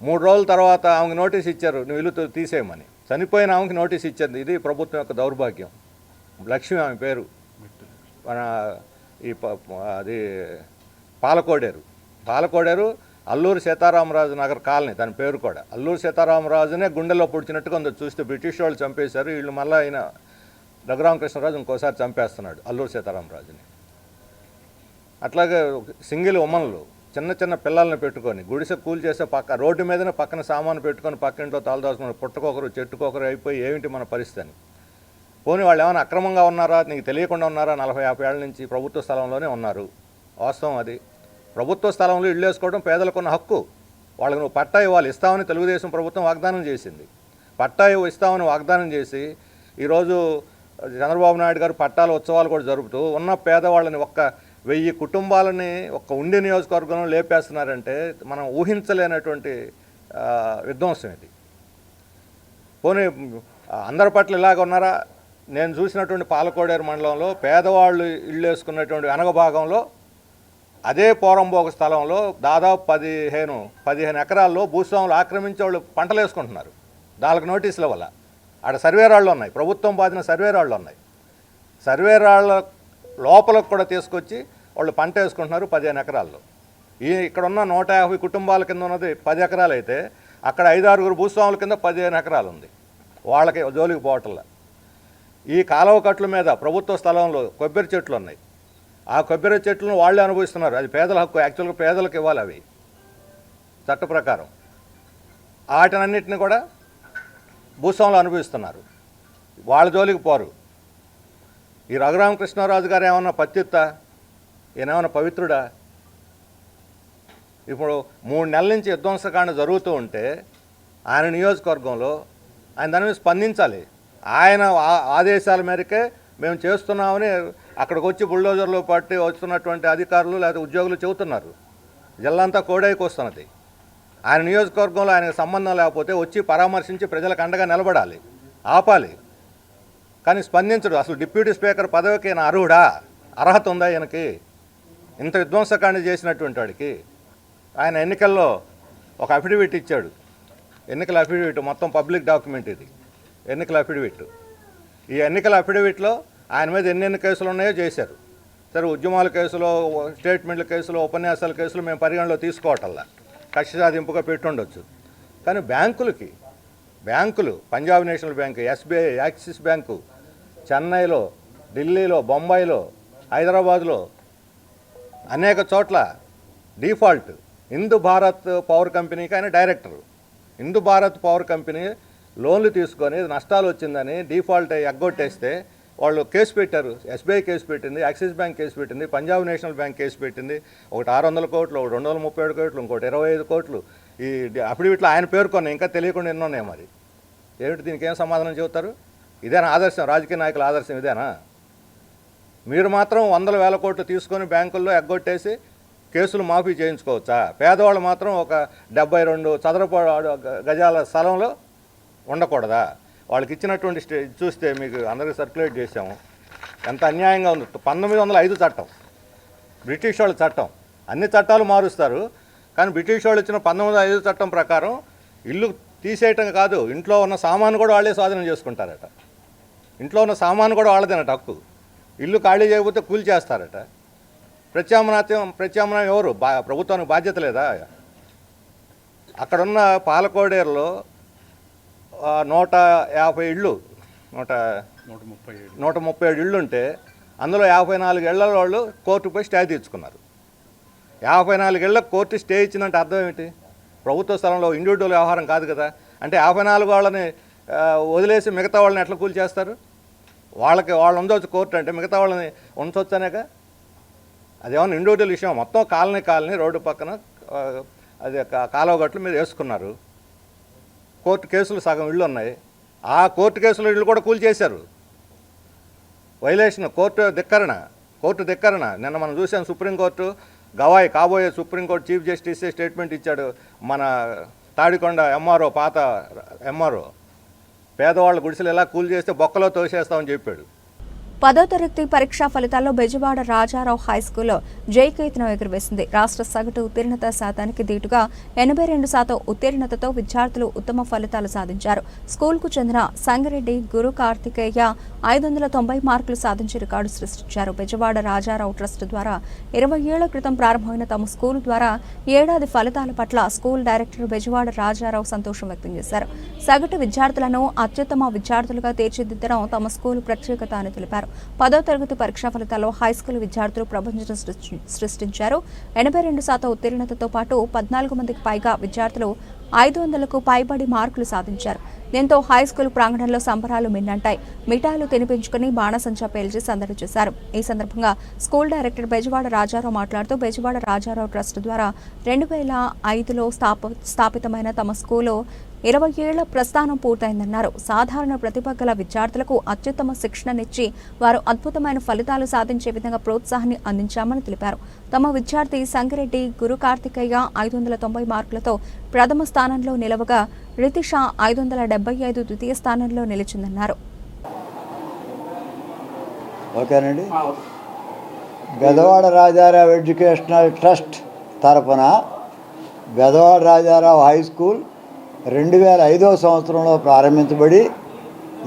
3 రోజుల తర్వాత ఆమెకు నోటీస్ ఇచ్చారు, నువ్వు ఇల్లు తీసేయమని. చనిపోయిన ఆమెకి నోటీస్ ఇచ్చింది. ఇది ప్రభుత్వం యొక్క దౌర్భాగ్యం. లక్ష్మి ఆమె పేరు. మన అది పాలకోడేరు అల్లూరు సీతారామరాజు నగర్ కాలనీ దాని పేరు కూడా. అల్లూరు సీతారామరాజునే గుండెలో పొడిచినట్టుగా ఉంది. చూస్తే బ్రిటిష్ వాళ్ళు చంపేశారు, వీళ్ళు మళ్ళీ ఆయన రఘురామకృష్ణరాజు ఇంకోసారి చంపేస్తున్నాడు అల్లూరు సీతారామరాజుని. అట్లాగే సింగిల్ ఉమ్మన్లు చిన్న చిన్న పిల్లల్ని పెట్టుకొని గుడిసె కూల్ చేసే రోడ్డు మీదనే పక్కన సామాను పెట్టుకొని పక్కింట్లో తలదాచుకుని పుట్టకొకరు చెట్టుకొకరు అయిపోయి ఏమిటి మన పరిస్థితి? పోనీ వాళ్ళు ఏమైనా అక్రమంగా ఉన్నారా, నీకు తెలియకుండా ఉన్నారా? 40-50 ఏళ్ళ నుంచి ప్రభుత్వ స్థలంలోనే ఉన్నారు. వాస్తవం అది. ప్రభుత్వ స్థలంలో ఇళ్ళు వేసుకోవడం పేదలకున్న హక్కు. వాళ్ళకి నువ్వు పట్టా ఇవ్వాలి. ఇస్తామని తెలుగుదేశం ప్రభుత్వం వాగ్దానం చేసింది. పట్టా ఇస్తామని వాగ్దానం చేసి ఈరోజు చంద్రబాబు నాయుడు గారు పట్టాల ఉత్సవాలు కూడా జరుపుతూ ఉన్న పేదవాళ్ళని 1000 కుటుంబాలని ఉండి నియోజకవర్గంలో లేపేస్తున్నారంటే మనం ఊహించలేనటువంటి విధ్వంసం ఇది. పోనీ అందరి పట్ల ఇలాగ ఉన్నారా? నేను చూసినటువంటి పాలకోడేరు మండలంలో పేదవాళ్ళు ఇళ్ళు వేసుకున్నటువంటి వెనక భాగంలో అదే పోరంబోక స్థలంలో దాదాపు 15 ఎకరాల్లో భూస్వాములు ఆక్రమించి వాళ్ళు పంటలు వేసుకుంటున్నారు. దానికి నోటీసుల వల్ల ఆడ సర్వే రాళ్ళు ఉన్నాయి, ప్రభుత్వం బాధిన సర్వే రాళ్ళు ఉన్నాయి. సర్వే రాళ్ళ లోపలకు కూడా తీసుకొచ్చి వాళ్ళు పంట వేసుకుంటున్నారు 15 ఎకరాల్లో. ఇక్కడ ఉన్న 150 కుటుంబాల కింద ఉన్నది 10 ఎకరాలు అయితే అక్కడ 5-6 భూస్వాముల కింద 15 ఎకరాలు ఉంది. వాళ్ళకి జోలికి పోవట్ల. ఈ కాలువ కట్ల మీద ప్రభుత్వ స్థలంలో కొబ్బరి చెట్లు ఉన్నాయి. ఆ కొబ్బరి చెట్లను వాళ్ళే అనుభవిస్తున్నారు. అది పేదల హక్కు. యాక్చువల్గా పేదలకు ఇవ్వాలి అవి చట్ట ప్రకారం. వాటినన్నింటినీ కూడా భూస్వాములు అనుభవిస్తున్నారు. వాళ్ళ జోలికి పోరు. ఈ రఘురామకృష్ణరాజు గారు ఏమన్నా పత్తిత్తా? ఈయనేమన్నా పవిత్రుడా? ఇప్పుడు 3 నెలల నుంచి విధ్వంసకాండ జరుగుతూ ఉంటే ఆయన నియోజకవర్గంలో ఆయన దాని మీద స్పందించాలి. ఆయన ఆదేశాల మేరకే మేము చేస్తున్నామని అక్కడికి వచ్చి బుల్డోజర్లో పట్టి వస్తున్నటువంటి అధికారులు లేదా ఉద్యోగులు చెబుతున్నారు. జిల్లాంతా కోడైకి వస్తున్నది. ఆయన నియోజకవర్గంలో ఆయనకు సంబంధం లేకపోతే వచ్చి పరామర్శించి ప్రజలకు అండగా నిలబడాలి, ఆపాలి. కానీ స్పందించడు. అసలు డిప్యూటీ స్పీకర్ పదవికి ఈయన అర్హుడా? అర్హత ఉందా ఈయనకి? ఇంత విధ్వంసకాండ చేసినటువంటి వాడికి. ఆయన ఎన్నికల్లో ఒక అఫిడవిట్ ఇచ్చాడు. ఎన్నికల అఫిడవిట్ మొత్తం పబ్లిక్ డాక్యుమెంట్ ఇది. ఎన్నికల అఫిడవిట్. ఈ ఎన్నికల అఫిడవిట్లో ఆయన మీద ఎన్ని కేసులు ఉన్నాయో చేశారు. సరే, ఉద్యమాల కేసులో, స్టేట్మెంట్ల కేసులో, ఉపన్యాసాల కేసులు మేము పరిగణలో తీసుకోవటల్లా, కక్ష సాధింపుగా పెట్టుండొచ్చు. కానీ బ్యాంకులు Punjab national bank, SBI, axis bank, చెన్నైలో, ఢిల్లీలో, బొంబాయిలో, హైదరాబాద్లో అనేక చోట్ల డిఫాల్ట్. హిందూ భారత్ పవర్ కంపెనీకి ఆయన director. Hindu Bharat power company లోన్లు తీసుకొని నష్టాలు వచ్చిందని డిఫాల్ట్ ఎగ్గొట్టేస్తే వాళ్ళు కేసు పెట్టారు. ఎస్బీఐ కేసు పెట్టింది, యాక్సిస్ బ్యాంక్ కేసు పెట్టింది, పంజాబ్ నేషనల్ బ్యాంక్ కేసు పెట్టింది. ఒకటి 600 కోట్లు, ఒకటి 237 కోట్లు, ఇంకోటి 25 కోట్లు. ఈ అఫిడవిట్లో ఆయన పేర్కొన్నాయి. ఇంకా తెలియకుండా ఎన్నో ఉన్నాయి. మరి ఏమిటి? దీనికి ఏం సమాధానం చెబుతారు? ఇదేనా ఆదర్శం? రాజకీయ నాయకుల ఆదర్శం ఇదేనా? మీరు మాత్రం 100,000 కోట్లు తీసుకొని బ్యాంకుల్లో ఎగ్గొట్టేసి కేసులు మాఫీ చేయించుకోవచ్చా? పేదవాళ్ళు మాత్రం ఒక 72 చదరపు గజాల స్థలంలో ఉండకూడదా? వాళ్ళకి ఇచ్చినటువంటి చూస్తే మీకు అందరికీ సర్క్యులేట్ చేసాము. ఎంత అన్యాయంగా ఉంది. 1905 చట్టం, బ్రిటిష్ వాళ్ళ చట్టం. అన్ని చట్టాలు మారుస్తారు, కానీ బ్రిటిష్ వాళ్ళు ఇచ్చిన 1905 చట్టం ప్రకారం ఇల్లు తీసేయటం కాదు, ఇంట్లో ఉన్న సామాను కూడా వాళ్ళే స్వాధీనం చేసుకుంటారట. ఇంట్లో ఉన్న సామాను కూడా వాళ్ళదేనట హక్కు. ఇల్లు ఖాళీ చేయకపోతే కూలి చేస్తారట. ప్రత్యామ్నాయం ఎవరు? ప్రభుత్వానికి బాధ్యత లేదా? అక్కడున్న పాలకోడేరులో 150 ఇళ్ళు, 137 ఇళ్ళు ఉంటే అందులో 54 ఇళ్ల వాళ్ళు కోర్టుకు పోయి స్టే తెచ్చుకున్నారు. 54 ఇళ్లకు కోర్టు స్టే ఇచ్చిందంటే అర్థం ఏమిటి? ప్రభుత్వ స్థలంలో ఇండివిజువల్ వ్యవహారం కాదు కదా. అంటే 54 వాళ్ళని వదిలేసి మిగతా వాళ్ళని ఎట్లా కూల్చేస్తారు? వాళ్ళు ఉండవచ్చు కోర్టు అంటే, మిగతా వాళ్ళని ఉంచవచ్చనేగా. అదేమన్నా ఇండివిజువల్ విషయం? మొత్తం కాలనీ రోడ్డు పక్కన అది కాలువ గట్లు మీద వేసుకున్నారు. కోర్టు కేసులు సగం ఇళ్ళు ఉన్నాయి. ఆ కోర్టు కేసులు ఇళ్ళు కూడా కూల్చేశారు. Violation, court ధిక్కరణ. నిన్న మనం చూసాం, సుప్రీంకోర్టు గవాయి కాబోయే సుప్రీంకోర్టు చీఫ్ జస్టిస్ స్టేట్మెంట్ ఇచ్చాడు. మన తాడికొండ ఎంఆర్ఓ, పాత ఎంఆర్ఓ, పేదవాళ్ళ గుడిసెలు ఎలా కూల్ చేస్తే బొక్కలో తోసేస్తామని చెప్పాడు. 10వ తరగతి పరీక్షా ఫలితాల్లో బెజవాడ రాజారావు హైస్కూల్లో జైకేతనం ఎగురవేసింది. రాష్ట్ర సగటు ఉత్తీర్ణత శాతానికి దీటుగా 82% ఉత్తీర్ణతతో విద్యార్థులు ఉత్తమ ఫలితాలు సాధించారు. స్కూల్కు చెందిన సంగిరెడ్డి గురు కార్తికేయ 590 మార్కులు సాధించి రికార్డు సృష్టించారు. బెజవాడ రాజారావు ట్రస్ట్ ద్వారా 20 ఏళ్ల క్రితం ప్రారంభమైన తమ స్కూల్ ద్వారా ఏడాది ఫలితాల పట్ల స్కూల్ డైరెక్టర్ బెజవాడ రాజారావు సంతోషం వ్యక్తం చేశారు. సగటు విద్యార్థులను అత్యుత్తమ విద్యార్థులుగా తీర్చిదిద్దడం తమ స్కూల్ ప్రత్యేకత అని తెలిపారు. 10వ తరగతి పరీక్షా ఫలితాల్లో హైస్కూల్ విద్యార్థులు ప్రపంచం సృష్టించారు. 82% ఉత్తీర్ణతతో పాటు 14 మందికి పైగా విద్యార్థులు 500కు పైబడి మార్కులు సాధించారు. దీంతో హైస్కూల్ ప్రాంగణంలో సంబరాలు మిన్నంటాయి. మిఠాయిలు తినిపించుకుని బాణసంచా పేల్చి సందడి చేశారు. ఈ సందర్భంగా స్కూల్ డైరెక్టర్ బెజవాడ రాజారావు మాట్లాడుతూ బెజవాడ రాజారావు ట్రస్ట్ ద్వారా 2005లో స్థాపితమైన తమ స్కూలు 20 ఏళ్ల ప్రస్థానం పూర్తయిందన్నారు. సాధారణ ప్రతిభ గల విద్యార్థులకు అత్యుత్తమ శిక్షణనిచ్చి వారు అద్భుతమైన ఫలితాలు సాధించే విధంగా ప్రోత్సాహాన్ని అందించామని తెలిపారు. తమ విద్యార్థి సంగిరెడ్డి గురు కార్తికేయ 590 మార్కులతో ప్రథమ స్థానంలో నిలవగా రితిష 575 ద్వితీయ స్థానంలో నిలిచిందన్నారు. ఓకేనండి. బెజవాడ రాజారావు ఎడ్యుకేషనల్ ట్రస్ట్ తరఫున బెజవాడ రాజారావు హై స్కూల్ 2005వ సంవత్సరంలో ప్రారంభించబడి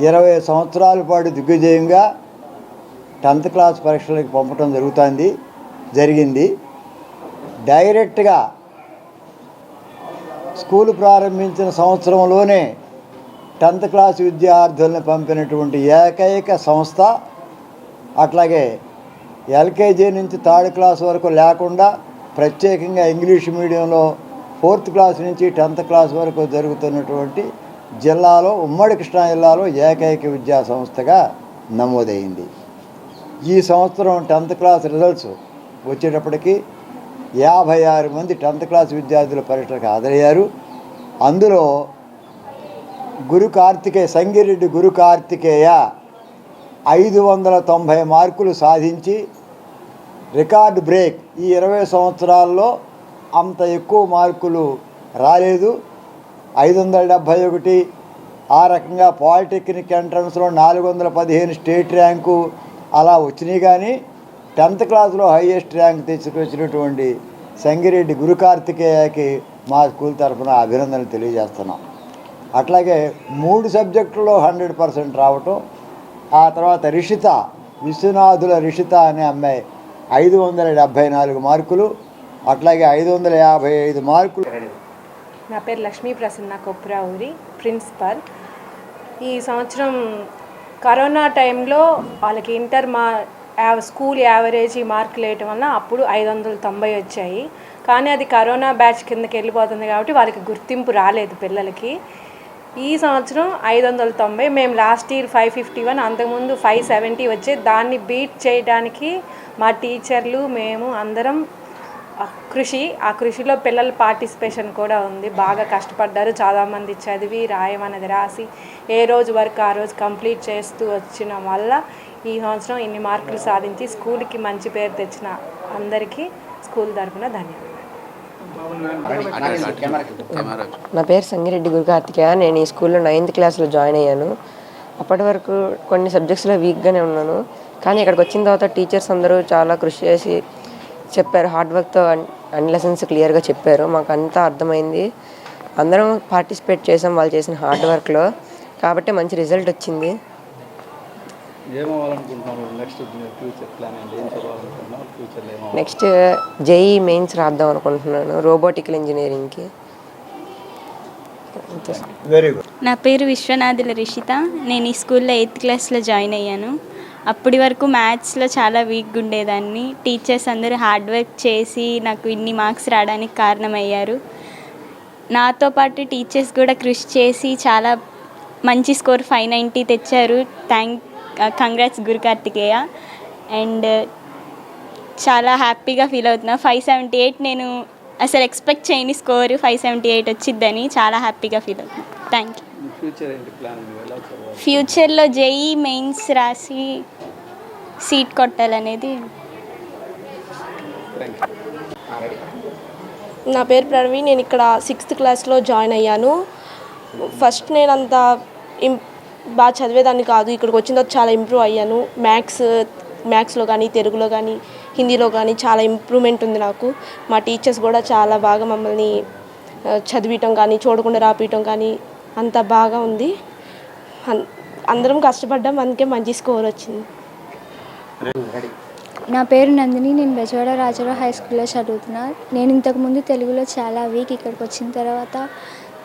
20 సంవత్సరాల పాటు దిగ్విజయంగా 10th క్లాస్ పరీక్షలకు పంపడం జరిగింది. డైరెక్ట్గా స్కూల్ ప్రారంభించిన సంవత్సరంలోనే 10th క్లాస్ విద్యార్థులను పంపినటువంటి ఏకైక సంస్థ. అట్లాగే ఎల్కేజీ నుంచి 3rd క్లాస్ వరకు లేకుండా ప్రత్యేకంగా ఇంగ్లీష్ మీడియంలో 4th క్లాస్ నుంచి 10th క్లాస్ వరకు జరుగుతున్నటువంటి జిల్లాలో, ఉమ్మడి కృష్ణా జిల్లాలో ఏకైక విద్యా సంస్థగా నమోదైంది. ఈ సంవత్సరం 10th క్లాస్ రిజల్ట్స్ వచ్చేటప్పటికి 56 మంది 10th క్లాస్ విద్యార్థుల పరీక్షలకు హాజరయ్యారు. అందులో సంగిరెడ్డి గురు కార్తికేయ 590 మార్కులు సాధించి రికార్డు బ్రేక్. ఈ 20 సంవత్సరాల్లో అంత ఎక్కువ మార్కులు రాలేదు. 571. ఆ రకంగా పాలిటెక్నిక్ ఎంట్రన్స్లో 415 స్టేట్ ర్యాంకు అలా వచ్చినాయి. కానీ 10th క్లాస్లో హైయెస్ట్ ర్యాంక్ తెచ్చుకొచ్చినటువంటి సంగిరెడ్డి గురు కార్తికేయకి మా స్కూల్ తరఫున అభినందనలు తెలియజేస్తున్నాం. అట్లాగే 3 సబ్జెక్టుల్లో 100% రావటం. ఆ తర్వాత విశ్వనాథుల రిషిత అనే అమ్మాయి 574 మార్కులు, అట్లాగే 555 మార్కులు. నా పేరు లక్ష్మీ ప్రసన్న కొప్రావురి, ప్రిన్సిపల్. ఈ సంవత్సరం కరోనా టైంలో వాళ్ళకి స్కూల్ యావరేజ్ మార్కులు వేయటం వల్ల అప్పుడు 590 వచ్చాయి. కానీ అది కరోనా బ్యాచ్ కిందకి వెళ్ళిపోతుంది కాబట్టి వాళ్ళకి గుర్తింపు రాలేదు పిల్లలకి. ఈ సంవత్సరం 590. మేము లాస్ట్ ఇయర్ 551, అంతకుముందు 570 వచ్చే. దాన్ని బీట్ చేయడానికి మా టీచర్లు మేము అందరం ఆ కృషిలో పిల్లల పార్టిసిపేషన్ కూడా ఉంది. బాగా కష్టపడ్డారు. చాలామంది చదివి రాయమన్నది రాసి ఏ రోజు వరకు ఆ రోజు కంప్లీట్ చేస్తూ వచ్చిన వల్ల ఈ సంవత్సరం ఇన్ని మార్కులు సాధించి స్కూల్కి మంచి పేరు తెచ్చిన అందరికీ స్కూల్ తరఫున ధన్యవాదాలు. నా పేరు సంగిరెడ్డి గురు కార్తికేయ. నేను ఈ స్కూల్లో 9th క్లాస్లో జాయిన్ అయ్యాను. అప్పటి వరకు కొన్ని సబ్జెక్ట్స్లో వీక్గానే ఉన్నాను. కానీ ఇక్కడికి వచ్చిన తర్వాత టీచర్స్ అందరూ చాలా కృషి చేసి చెప్పారు. హార్డ్ వర్క్తో అన్ని లెసన్స్ క్లియర్గా చెప్పారు. మాకు అంతా అర్థమైంది. అందరం పార్టిసిపేట్ చేసాం వాళ్ళు చేసిన హార్డ్ వర్క్లో. కాబట్టి మంచి రిజల్ట్ వచ్చింది. నెక్స్ట్ జేఈ మెయిన్స్ రాద్దాం అనుకుంటున్నాను, రోబోటికల్ ఇంజనీరింగ్కి. Very good. నా పేరు విశ్వనాథుల రిషిత. నేను ఈ స్కూల్లో 8th క్లాస్లో జాయిన్ అయ్యాను. అప్పటి వరకు మ్యాథ్స్లో చాలా వీక్గా ఉండేదాన్ని. టీచర్స్ అందరూ హార్డ్ వర్క్ చేసి నాకు ఇన్ని మార్క్స్ రావడానికి కారణమయ్యారు. నాతో పాటు టీచర్స్ కూడా కృషి చేసి చాలా మంచి స్కోర్ 590 తెచ్చారు. Congrats Guru Karthikeya. అండ్ చాలా హ్యాపీగా ఫీల్ అవుతున్నా. 578 నేను అసలు ఎక్స్పెక్ట్ చేయని స్కోర్ 578 వచ్చిద్దని చాలా హ్యాపీగా ఫీల్ అవుతున్నా. Thank you. ఫ్యూచర్లో జేఈ మెయిన్స్ రాసి సీట్ కొట్టాలనేది. నా పేరు ప్రణవి. నేను ఇక్కడ 6th క్లాస్లో జాయిన్ అయ్యాను. ఫస్ట్ నేను అంత బాగా చదివేదాన్ని కాదు. ఇక్కడికి వచ్చిన తర్వాత చాలా ఇంప్రూవ్ అయ్యాను. మ్యాథ్స్లో కానీ, తెలుగులో కానీ, హిందీలో కానీ చాలా ఇంప్రూవ్మెంట్ ఉంది నాకు. మా టీచర్స్ కూడా చాలా బాగా మమ్మల్ని చదివించడం కానీ, చూడకుండా రాపియటం కానీ అంత బాగా ఉంది. అందరం కష్టపడ్డాం, అందుకే మంచి స్కోర్ వచ్చింది. నా పేరు నందిని. నేను బెజవాడ రాజారావు హై స్కూల్లో చదువుతున్నా. నేను ఇంతకుముందు తెలుగులో చాలా వీక్. ఇక్కడికి వచ్చిన తర్వాత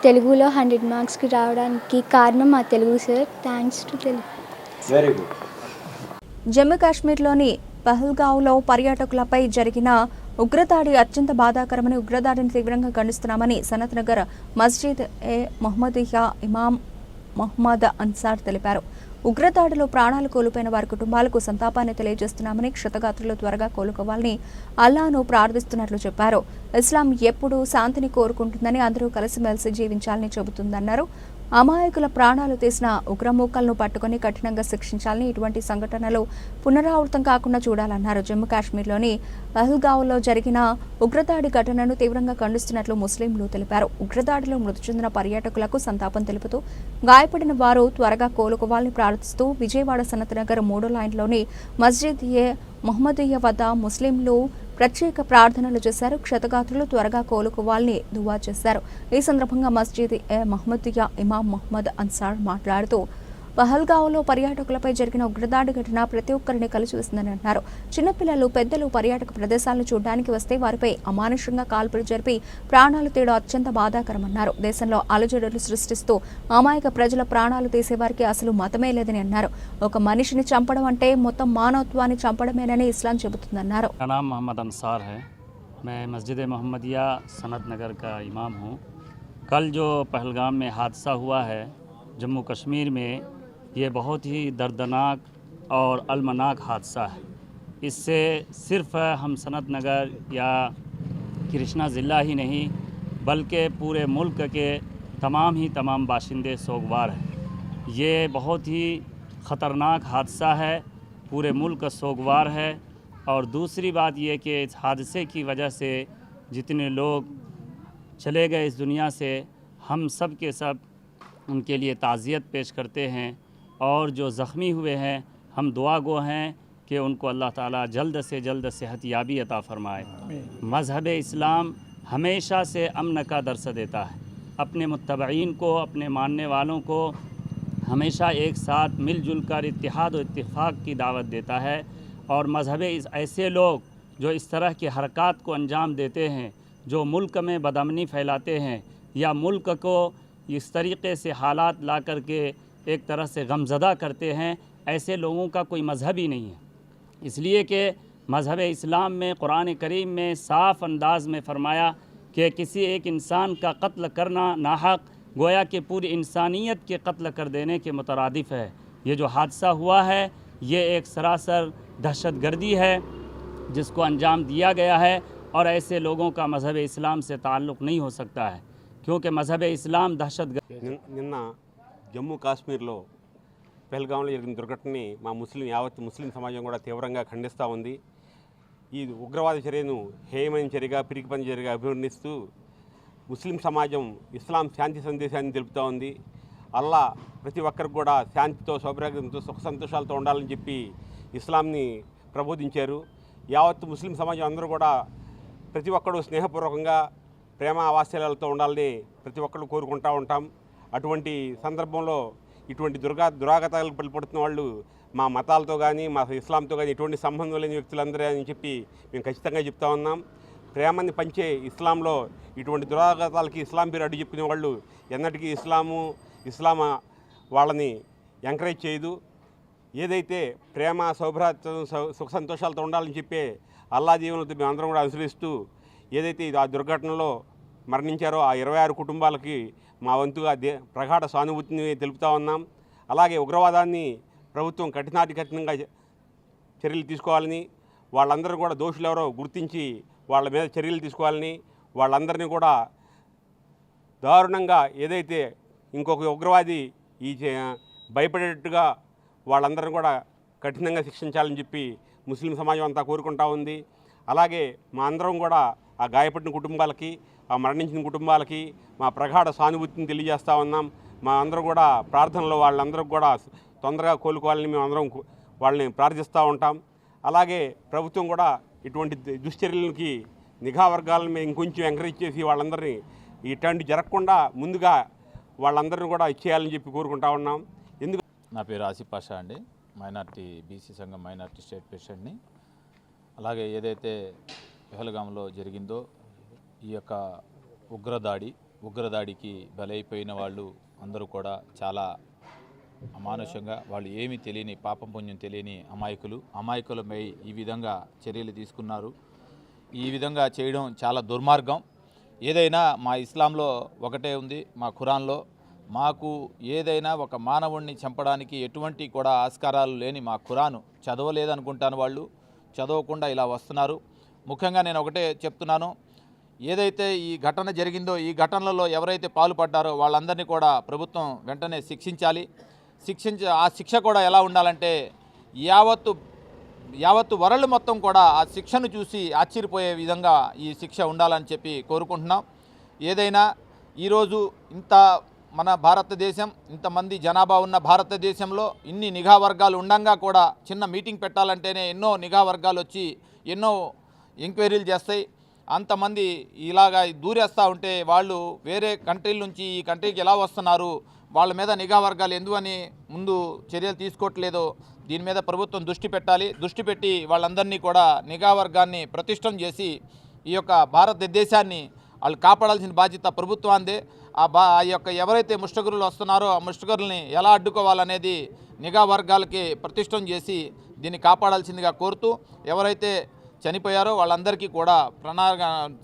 తెలుగులో 100 మార్క్స్కి రావడానికి కారణం మా Telugu sir. Thanks to Telugu. Very good. Jammu కాశ్మీర్లోని పహల్గావ్లో పర్యాటకులపై జరిగిన ఉగ్రదాడి అత్యంత బాధాకరమని, ఉగ్రదాడిని తీవ్రంగా ఖండిస్తున్నామని సనత్ నగర్ మస్జిద్ మొహమ్మదియా ఇమాం మొహమ్మద్ అన్సార్ తెలిపారు. ఉగ్రదాడిలో ప్రాణాలు కోల్పోయిన వారి కుటుంబాలకు సంతాపాన్ని తెలియజేస్తున్నామని, క్షతగాత్రులు త్వరగా కోలుకోవాలని అల్లాను ప్రార్థిస్తున్నట్లు చెప్పారు. ఇస్లాం ఎప్పుడూ శాంతిని కోరుకుంటుందని, అందరూ కలిసిమెలిసి జీవించాలని చెబుతుందన్నారు. అమాయకుల ప్రాణాలు తీసిన ఉగ్రమూకలను పట్టుకుని కఠినంగా శిక్షించాలని, ఇటువంటి సంఘటనలు పునరావృతం కాకుండా చూడాలన్నారు. జమ్మూ కాశ్మీర్లోని పహల్గావ్లో జరిగిన ఉగ్రదాడి ఘటనను తీవ్రంగా ఖండిస్తున్నట్లు ముస్లింలు తెలిపారు. ఉగ్రదాడిలో మృతి చెందిన పర్యాటకులకు సంతాపం తెలుపుతూ, గాయపడిన వారు త్వరగా కోలుకోవాలని ప్రార్థిస్తూ విజయవాడ సనత్ నగర్ 3వ లైన్లోని మస్జిద్ మొహమ్మదియా వద్ద ముస్లింలు ప్రత్యేక ప్రార్థనలు చేశారు. క్షతగాత్రులు త్వరగా కోలుకోవాలని దువా చేశారు. ఈ సందర్భంగా మస్జిద్ మొహమ్మదియా ఇమాం మొహమ్మద్ అన్సార్ మాట్లాడుతూ, పహల్గావ్లో పర్యాటకులపై జరిగిన ఉగ్రదాడి ఘటన ప్రతి ఒక్కరిని కలిసివేసిందని అన్నారు. చిన్నపిల్లలు, పెద్దలు పర్యాటక ప్రదేశాలను చూడడానికి వస్తే వారిపై అమానుషంగా కాల్పులు జరిపి ప్రాణాలు తీయడం అత్యంత బాధాకరమన్నారు. దేశంలో అలజడులు సృష్టిస్తూ అమాయక ప్రజల ప్రాణాలు తీసేవారికి అసలు మతమే లేదని అన్నారు. ఒక మనిషిని చంపడం అంటే మొత్తం మానవత్వాన్ని చంపడమేనని ఇస్లాం చెబుతుందన్నారు. मोहम्मद अंसार है। मैं मस्जिद मोहम्मदिया सनत नगर का इमाम हूँ। कल जो पहलगाम में हादसा हुआ है जम्मू कश्मीर में, ये बहुत ही दर्दनाक और अलमनाक हादसा है। इससे सिर्फ हम सनत नगर या कृष्णा ज़िला ही नहीं बल्कि पूरे मुल्क के तमाम बाशिंदे सोगवार हैं। ये बहुत ही ख़तरनाक हादसा है, पूरे मुल्क सोगवार है। और दूसरी बात ये कि इस हादसे की वजह से जितने लोग चले गए इस दुनिया से, हम सब के सब उनके लिए ताज़ियत पेश करते हैं। और जो ज़ख्मी हुए हैं, हम दुआ गो हैं कि उनको अल्लाह ताला जल्द से जल्द सेहतयाबी अता फ़रमाए। मज़हब इस्लाम हमेशा से अमन का दर्स देता है। अपने मुत्तबईन को, अपने मानने वालों को हमेशा एक साथ मिलजुल कर इत्तिहाद और इत्तिफाक की दावत देता है। और मज़हब ऐसे लोग जो इस तरह की हरकत को अंजाम देते हैं, जो मुल्क में बदअमनी फैलाते हैं या मुल्क को इस तरीक़े से हालात ला कर के एक तरह से गमज़दा करते हैं, ऐसे लोगों का कोई मज़हब ही नहीं है। इसलिए कि मज़हब इस्लाम में कुरान करीम में साफ़ अंदाज में फ़रमाया कि किसी एक इंसान का कत्ल करना नाहक गोया कि पूरी इंसानियत के कत्ल कर देने के मुतरादिफ़ है। ये जो हादसा हुआ है, ये एक सरासर दहशतगर्दी है जिसको अंजाम दिया गया है। और ऐसे लोगों का मज़हब इस्लाम से ताल्लुक़ नहीं हो सकता है, क्योंकि मज़हब इस्लाम दहशतगर्दी। నిన్న జమ్మూ కాశ్మీర్లో పహల్గాంలో జరిగిన దుర్ఘటనని మా యావత్ ముస్లిం సమాజం కూడా తీవ్రంగా ఖండిస్తూ ఉంది. ఈ ఉగ్రవాద చర్యను హేయమైన చర్యగా, పిరికిపని చర్యగా అభివర్ణిస్తూ ముస్లిం సమాజం ఇస్లాం శాంతి సందేశాన్ని తెలుపుతూ ఉంది. అల్లా ప్రతి ఒక్కరికి కూడా శాంతితో, సౌభాగ్యంతో, సుఖ సంతోషాలతో ఉండాలని చెప్పి ఇస్లాంని ప్రబోధించారు. యావత్ ముస్లిం సమాజం అందరూ కూడా ప్రతి ఒక్కరు స్నేహపూర్వకంగా, ప్రేమ వాత్సల్యాలతో ఉండాలని ప్రతి ఒక్కరు కోరుకుంటూ ఉంటాం. అటువంటి సందర్భంలో ఇటువంటి దురాగతాలకు పడుతున్న వాళ్ళు మా మతాలతో కానీ, మా ఇస్లాంతో కానీ ఎటువంటి సంబంధం లేని వ్యక్తులందరూ అని చెప్పి మేము ఖచ్చితంగా చెప్తా ఉన్నాం. ప్రేమని పంచే ఇస్లాంలో ఇటువంటి దురాగతాలకి ఇస్లాం పేరు అడ్డు చెప్పుకునే వాళ్ళు ఎన్నటికీ ఇస్లాం వాళ్ళని ఎంకరేజ్ చేయదు. ఏదైతే ప్రేమ సౌభ్రాత్రం సుఖ సంతోషాలతో ఉండాలని చెప్పే అల్లా జీవనతో మేమందరం కూడా అనుసరిస్తూ ఏదైతే ఆ దుర్ఘటనలో మరణించారో ఆ 26 కుటుంబాలకి మా వంతుగా ప్రగాఢ సానుభూతిని తెలుపుతా ఉన్నాం. అలాగే ఉగ్రవాదాన్ని ప్రభుత్వం కఠినంగా చర్యలు తీసుకోవాలని, వాళ్ళందరూ కూడా దోషులెవరో గుర్తించి వాళ్ళ మీద చర్యలు తీసుకోవాలని, వాళ్ళందరినీ కూడా దారుణంగా ఏదైతే ఇంకొక ఉగ్రవాది భయపడేటట్టుగా వాళ్ళందరినీ కూడా కఠినంగా శిక్షించాలని చెప్పి ముస్లిం సమాజం అంతా కోరుకుంటా ఉంది. అలాగే మా అందరం కూడా ఆ గాయపడిన కుటుంబాలకి, ఆ మరణించిన కుటుంబాలకి మా ప్రగాఢ సానుభూతిని తెలియజేస్తూ ఉన్నాం. మా అందరం కూడా ప్రార్థనలో వాళ్ళందరూ కూడా తొందరగా కోలుకోవాలని మేము అందరం వాళ్ళని ప్రార్థిస్తూ ఉంటాం. అలాగే ప్రభుత్వం కూడా ఇటువంటి దుశ్చర్యలకి నిఘా వర్గాలను మేము ఇంకొంచెం ఎంకరేజ్ చేసి వాళ్ళందరినీ ఇటువంటి జరగకుండా ముందుగా వాళ్ళందరినీ కూడా ఇచ్చేయాలని చెప్పి కోరుకుంటా ఉన్నాం. ఎందుకు నా పేరు ఆసిఫ్ పాషా అండి, మైనార్టీ బీసీ సంఘం మైనార్టీ స్టేట్ ప్రెసిడెంట్ని. అలాగే ఏదైతే పెహల్గాంలో జరిగిందో ఈ యొక్క ఉగ్రదాడికి బలైపోయిన వాళ్ళు అందరూ కూడా చాలా అమానుషంగా, వాళ్ళు ఏమీ తెలియని పాపం పుణ్యం తెలియని అమాయకులపై ఈ విధంగా చర్యలు తీసుకున్నారు. ఈ విధంగా చేయడం చాలా దుర్మార్గం. ఏదైనా మా ఇస్లాంలో ఒకటే ఉంది, మా ఖురాన్లో మాకు ఏదైనా ఒక మానవుణ్ణి చంపడానికి ఎటువంటి కూడా ఆస్కారాలు లేని మా ఖురాను చదవలేదనుకుంటాను. వాళ్ళు చదవకుండా ఇలా వస్తున్నారు. ముఖ్యంగా నేను ఒకటే చెప్తున్నాను, ఏదైతే ఈ ఘటన జరిగిందో ఈ ఘటనలలో ఎవరైతే పాల్పడ్డారో వాళ్ళందరినీ కూడా ప్రభుత్వం వెంటనే శిక్షించాలి. ఆ శిక్ష కూడా ఎలా ఉండాలంటే యావత్తు వరల్డ్ మొత్తం కూడా ఆ శిక్షను చూసి ఆశ్చర్యపోయే విధంగా ఈ శిక్ష ఉండాలని చెప్పి కోరుకుంటున్నాం. ఏదైనా ఈరోజు మన భారతదేశం ఇంతమంది జనాభా ఉన్న భారతదేశంలో ఇన్ని నిఘా వర్గాలు ఉండంగా కూడా చిన్న మీటింగ్ పెట్టాలంటేనే ఎన్నో నిఘా వర్గాలు వచ్చి ఎన్నో ఎంక్వైరీలు చేస్తాయి. అంతమంది ఇలాగా దూరేస్తూ ఉంటే వాళ్ళు వేరే కంట్రీల నుంచి ఈ కంట్రీకి ఎలా వస్తున్నారు, వాళ్ళ మీద నిఘా వర్గాలు ఎందుకని ముందు చర్యలు తీసుకోవట్లేదో దీని మీద ప్రభుత్వం దృష్టి పెట్టాలి. దృష్టి పెట్టి వాళ్ళందరినీ కూడా నిఘా వర్గాన్ని ప్రతిష్టం చేసి ఈ యొక్క భారతదేశాన్ని వాళ్ళు కాపాడాల్సిన బాధ్యత ప్రభుత్వాందే. ఆ యొక్క ఎవరైతే ముష్కరులు వస్తున్నారో ఆ ముష్కరుల్ని ఎలా అడ్డుకోవాలనేది నిఘా వర్గాలకి ప్రతిష్టం చేసి దీన్ని కాపాడాల్సిందిగా కోరుతూ, ఎవరైతే చనిపోయారో వాళ్ళందరికీ కూడా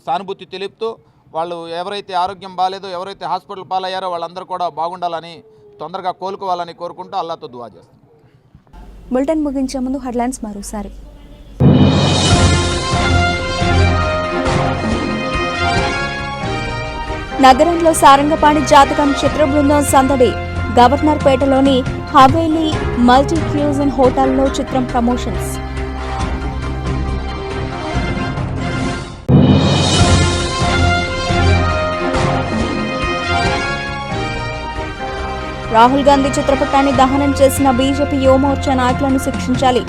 సానుభూతి తెలుపుతూ, వాళ్ళు ఎవరైతే ఆరోగ్యం బాగాలేదో ఎవరైతే హాస్పిటల్ పాలయ్యారో వాళ్ళందరూ కూడా బాగుండాలని, తొందరగా కోలుకోవాలని కోరుకుంటూ అల్లాతో దువా చేస్తాం. బులెటిన్ ముగించే ముందు హెడ్లైన్స్ మరోసారి. నగరంలో సారంగపాణి జాతకం చిత్ర బృందం సందడి. గవర్నర్ పేటలోని హవేలీ మల్టీ క్యూజిన్ హోటల్లో చిత్రం ప్రమోషన్స్. రాహుల్ గాంధీ చిత్రపటాన్ని దహనం చేసిన బీజేపీ యువమోర్చా నాయకులను శిక్షించాలి.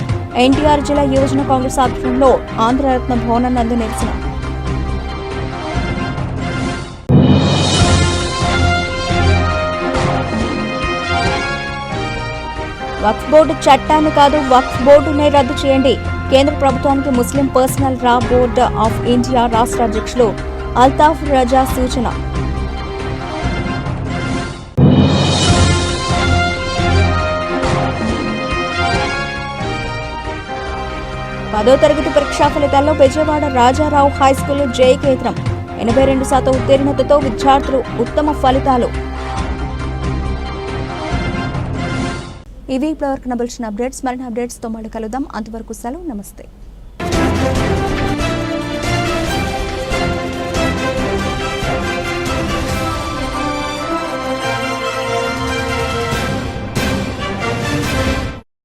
ఎన్టీఆర్ జిల్లా యువజన కాంగ్రెస్ ఆధ్వర్యంలో ఆంధ్రరత్న భవనం నందు నిరసన. వక్ఫ్ బోర్డు చట్టాన్ని కాదు వక్ఫ్ బోర్డునే రద్దు చేయండి. కేంద్ర ప్రభుత్వానికి Muslim personal law board of India రాష్ట్ర అధ్యక్షులు అల్తాఫ్ రజా సూచన. పదో తరగతి పరీక్షా ఫలితాల్లో విజయవాడ రాజారావు హైస్కూల్ జయకేతనం. 82% ఉత్తీర్ణతతో విద్యార్థులు ఉత్తమ ఫలితాలు. ఇవి ఇప్పటివరకు నబల్చిన అప్డేట్స్. మరిన్ని అప్డేట్స్తో మళ్ళీ కలుద్దాం. అంతవరకు సెలవు. నమస్తే.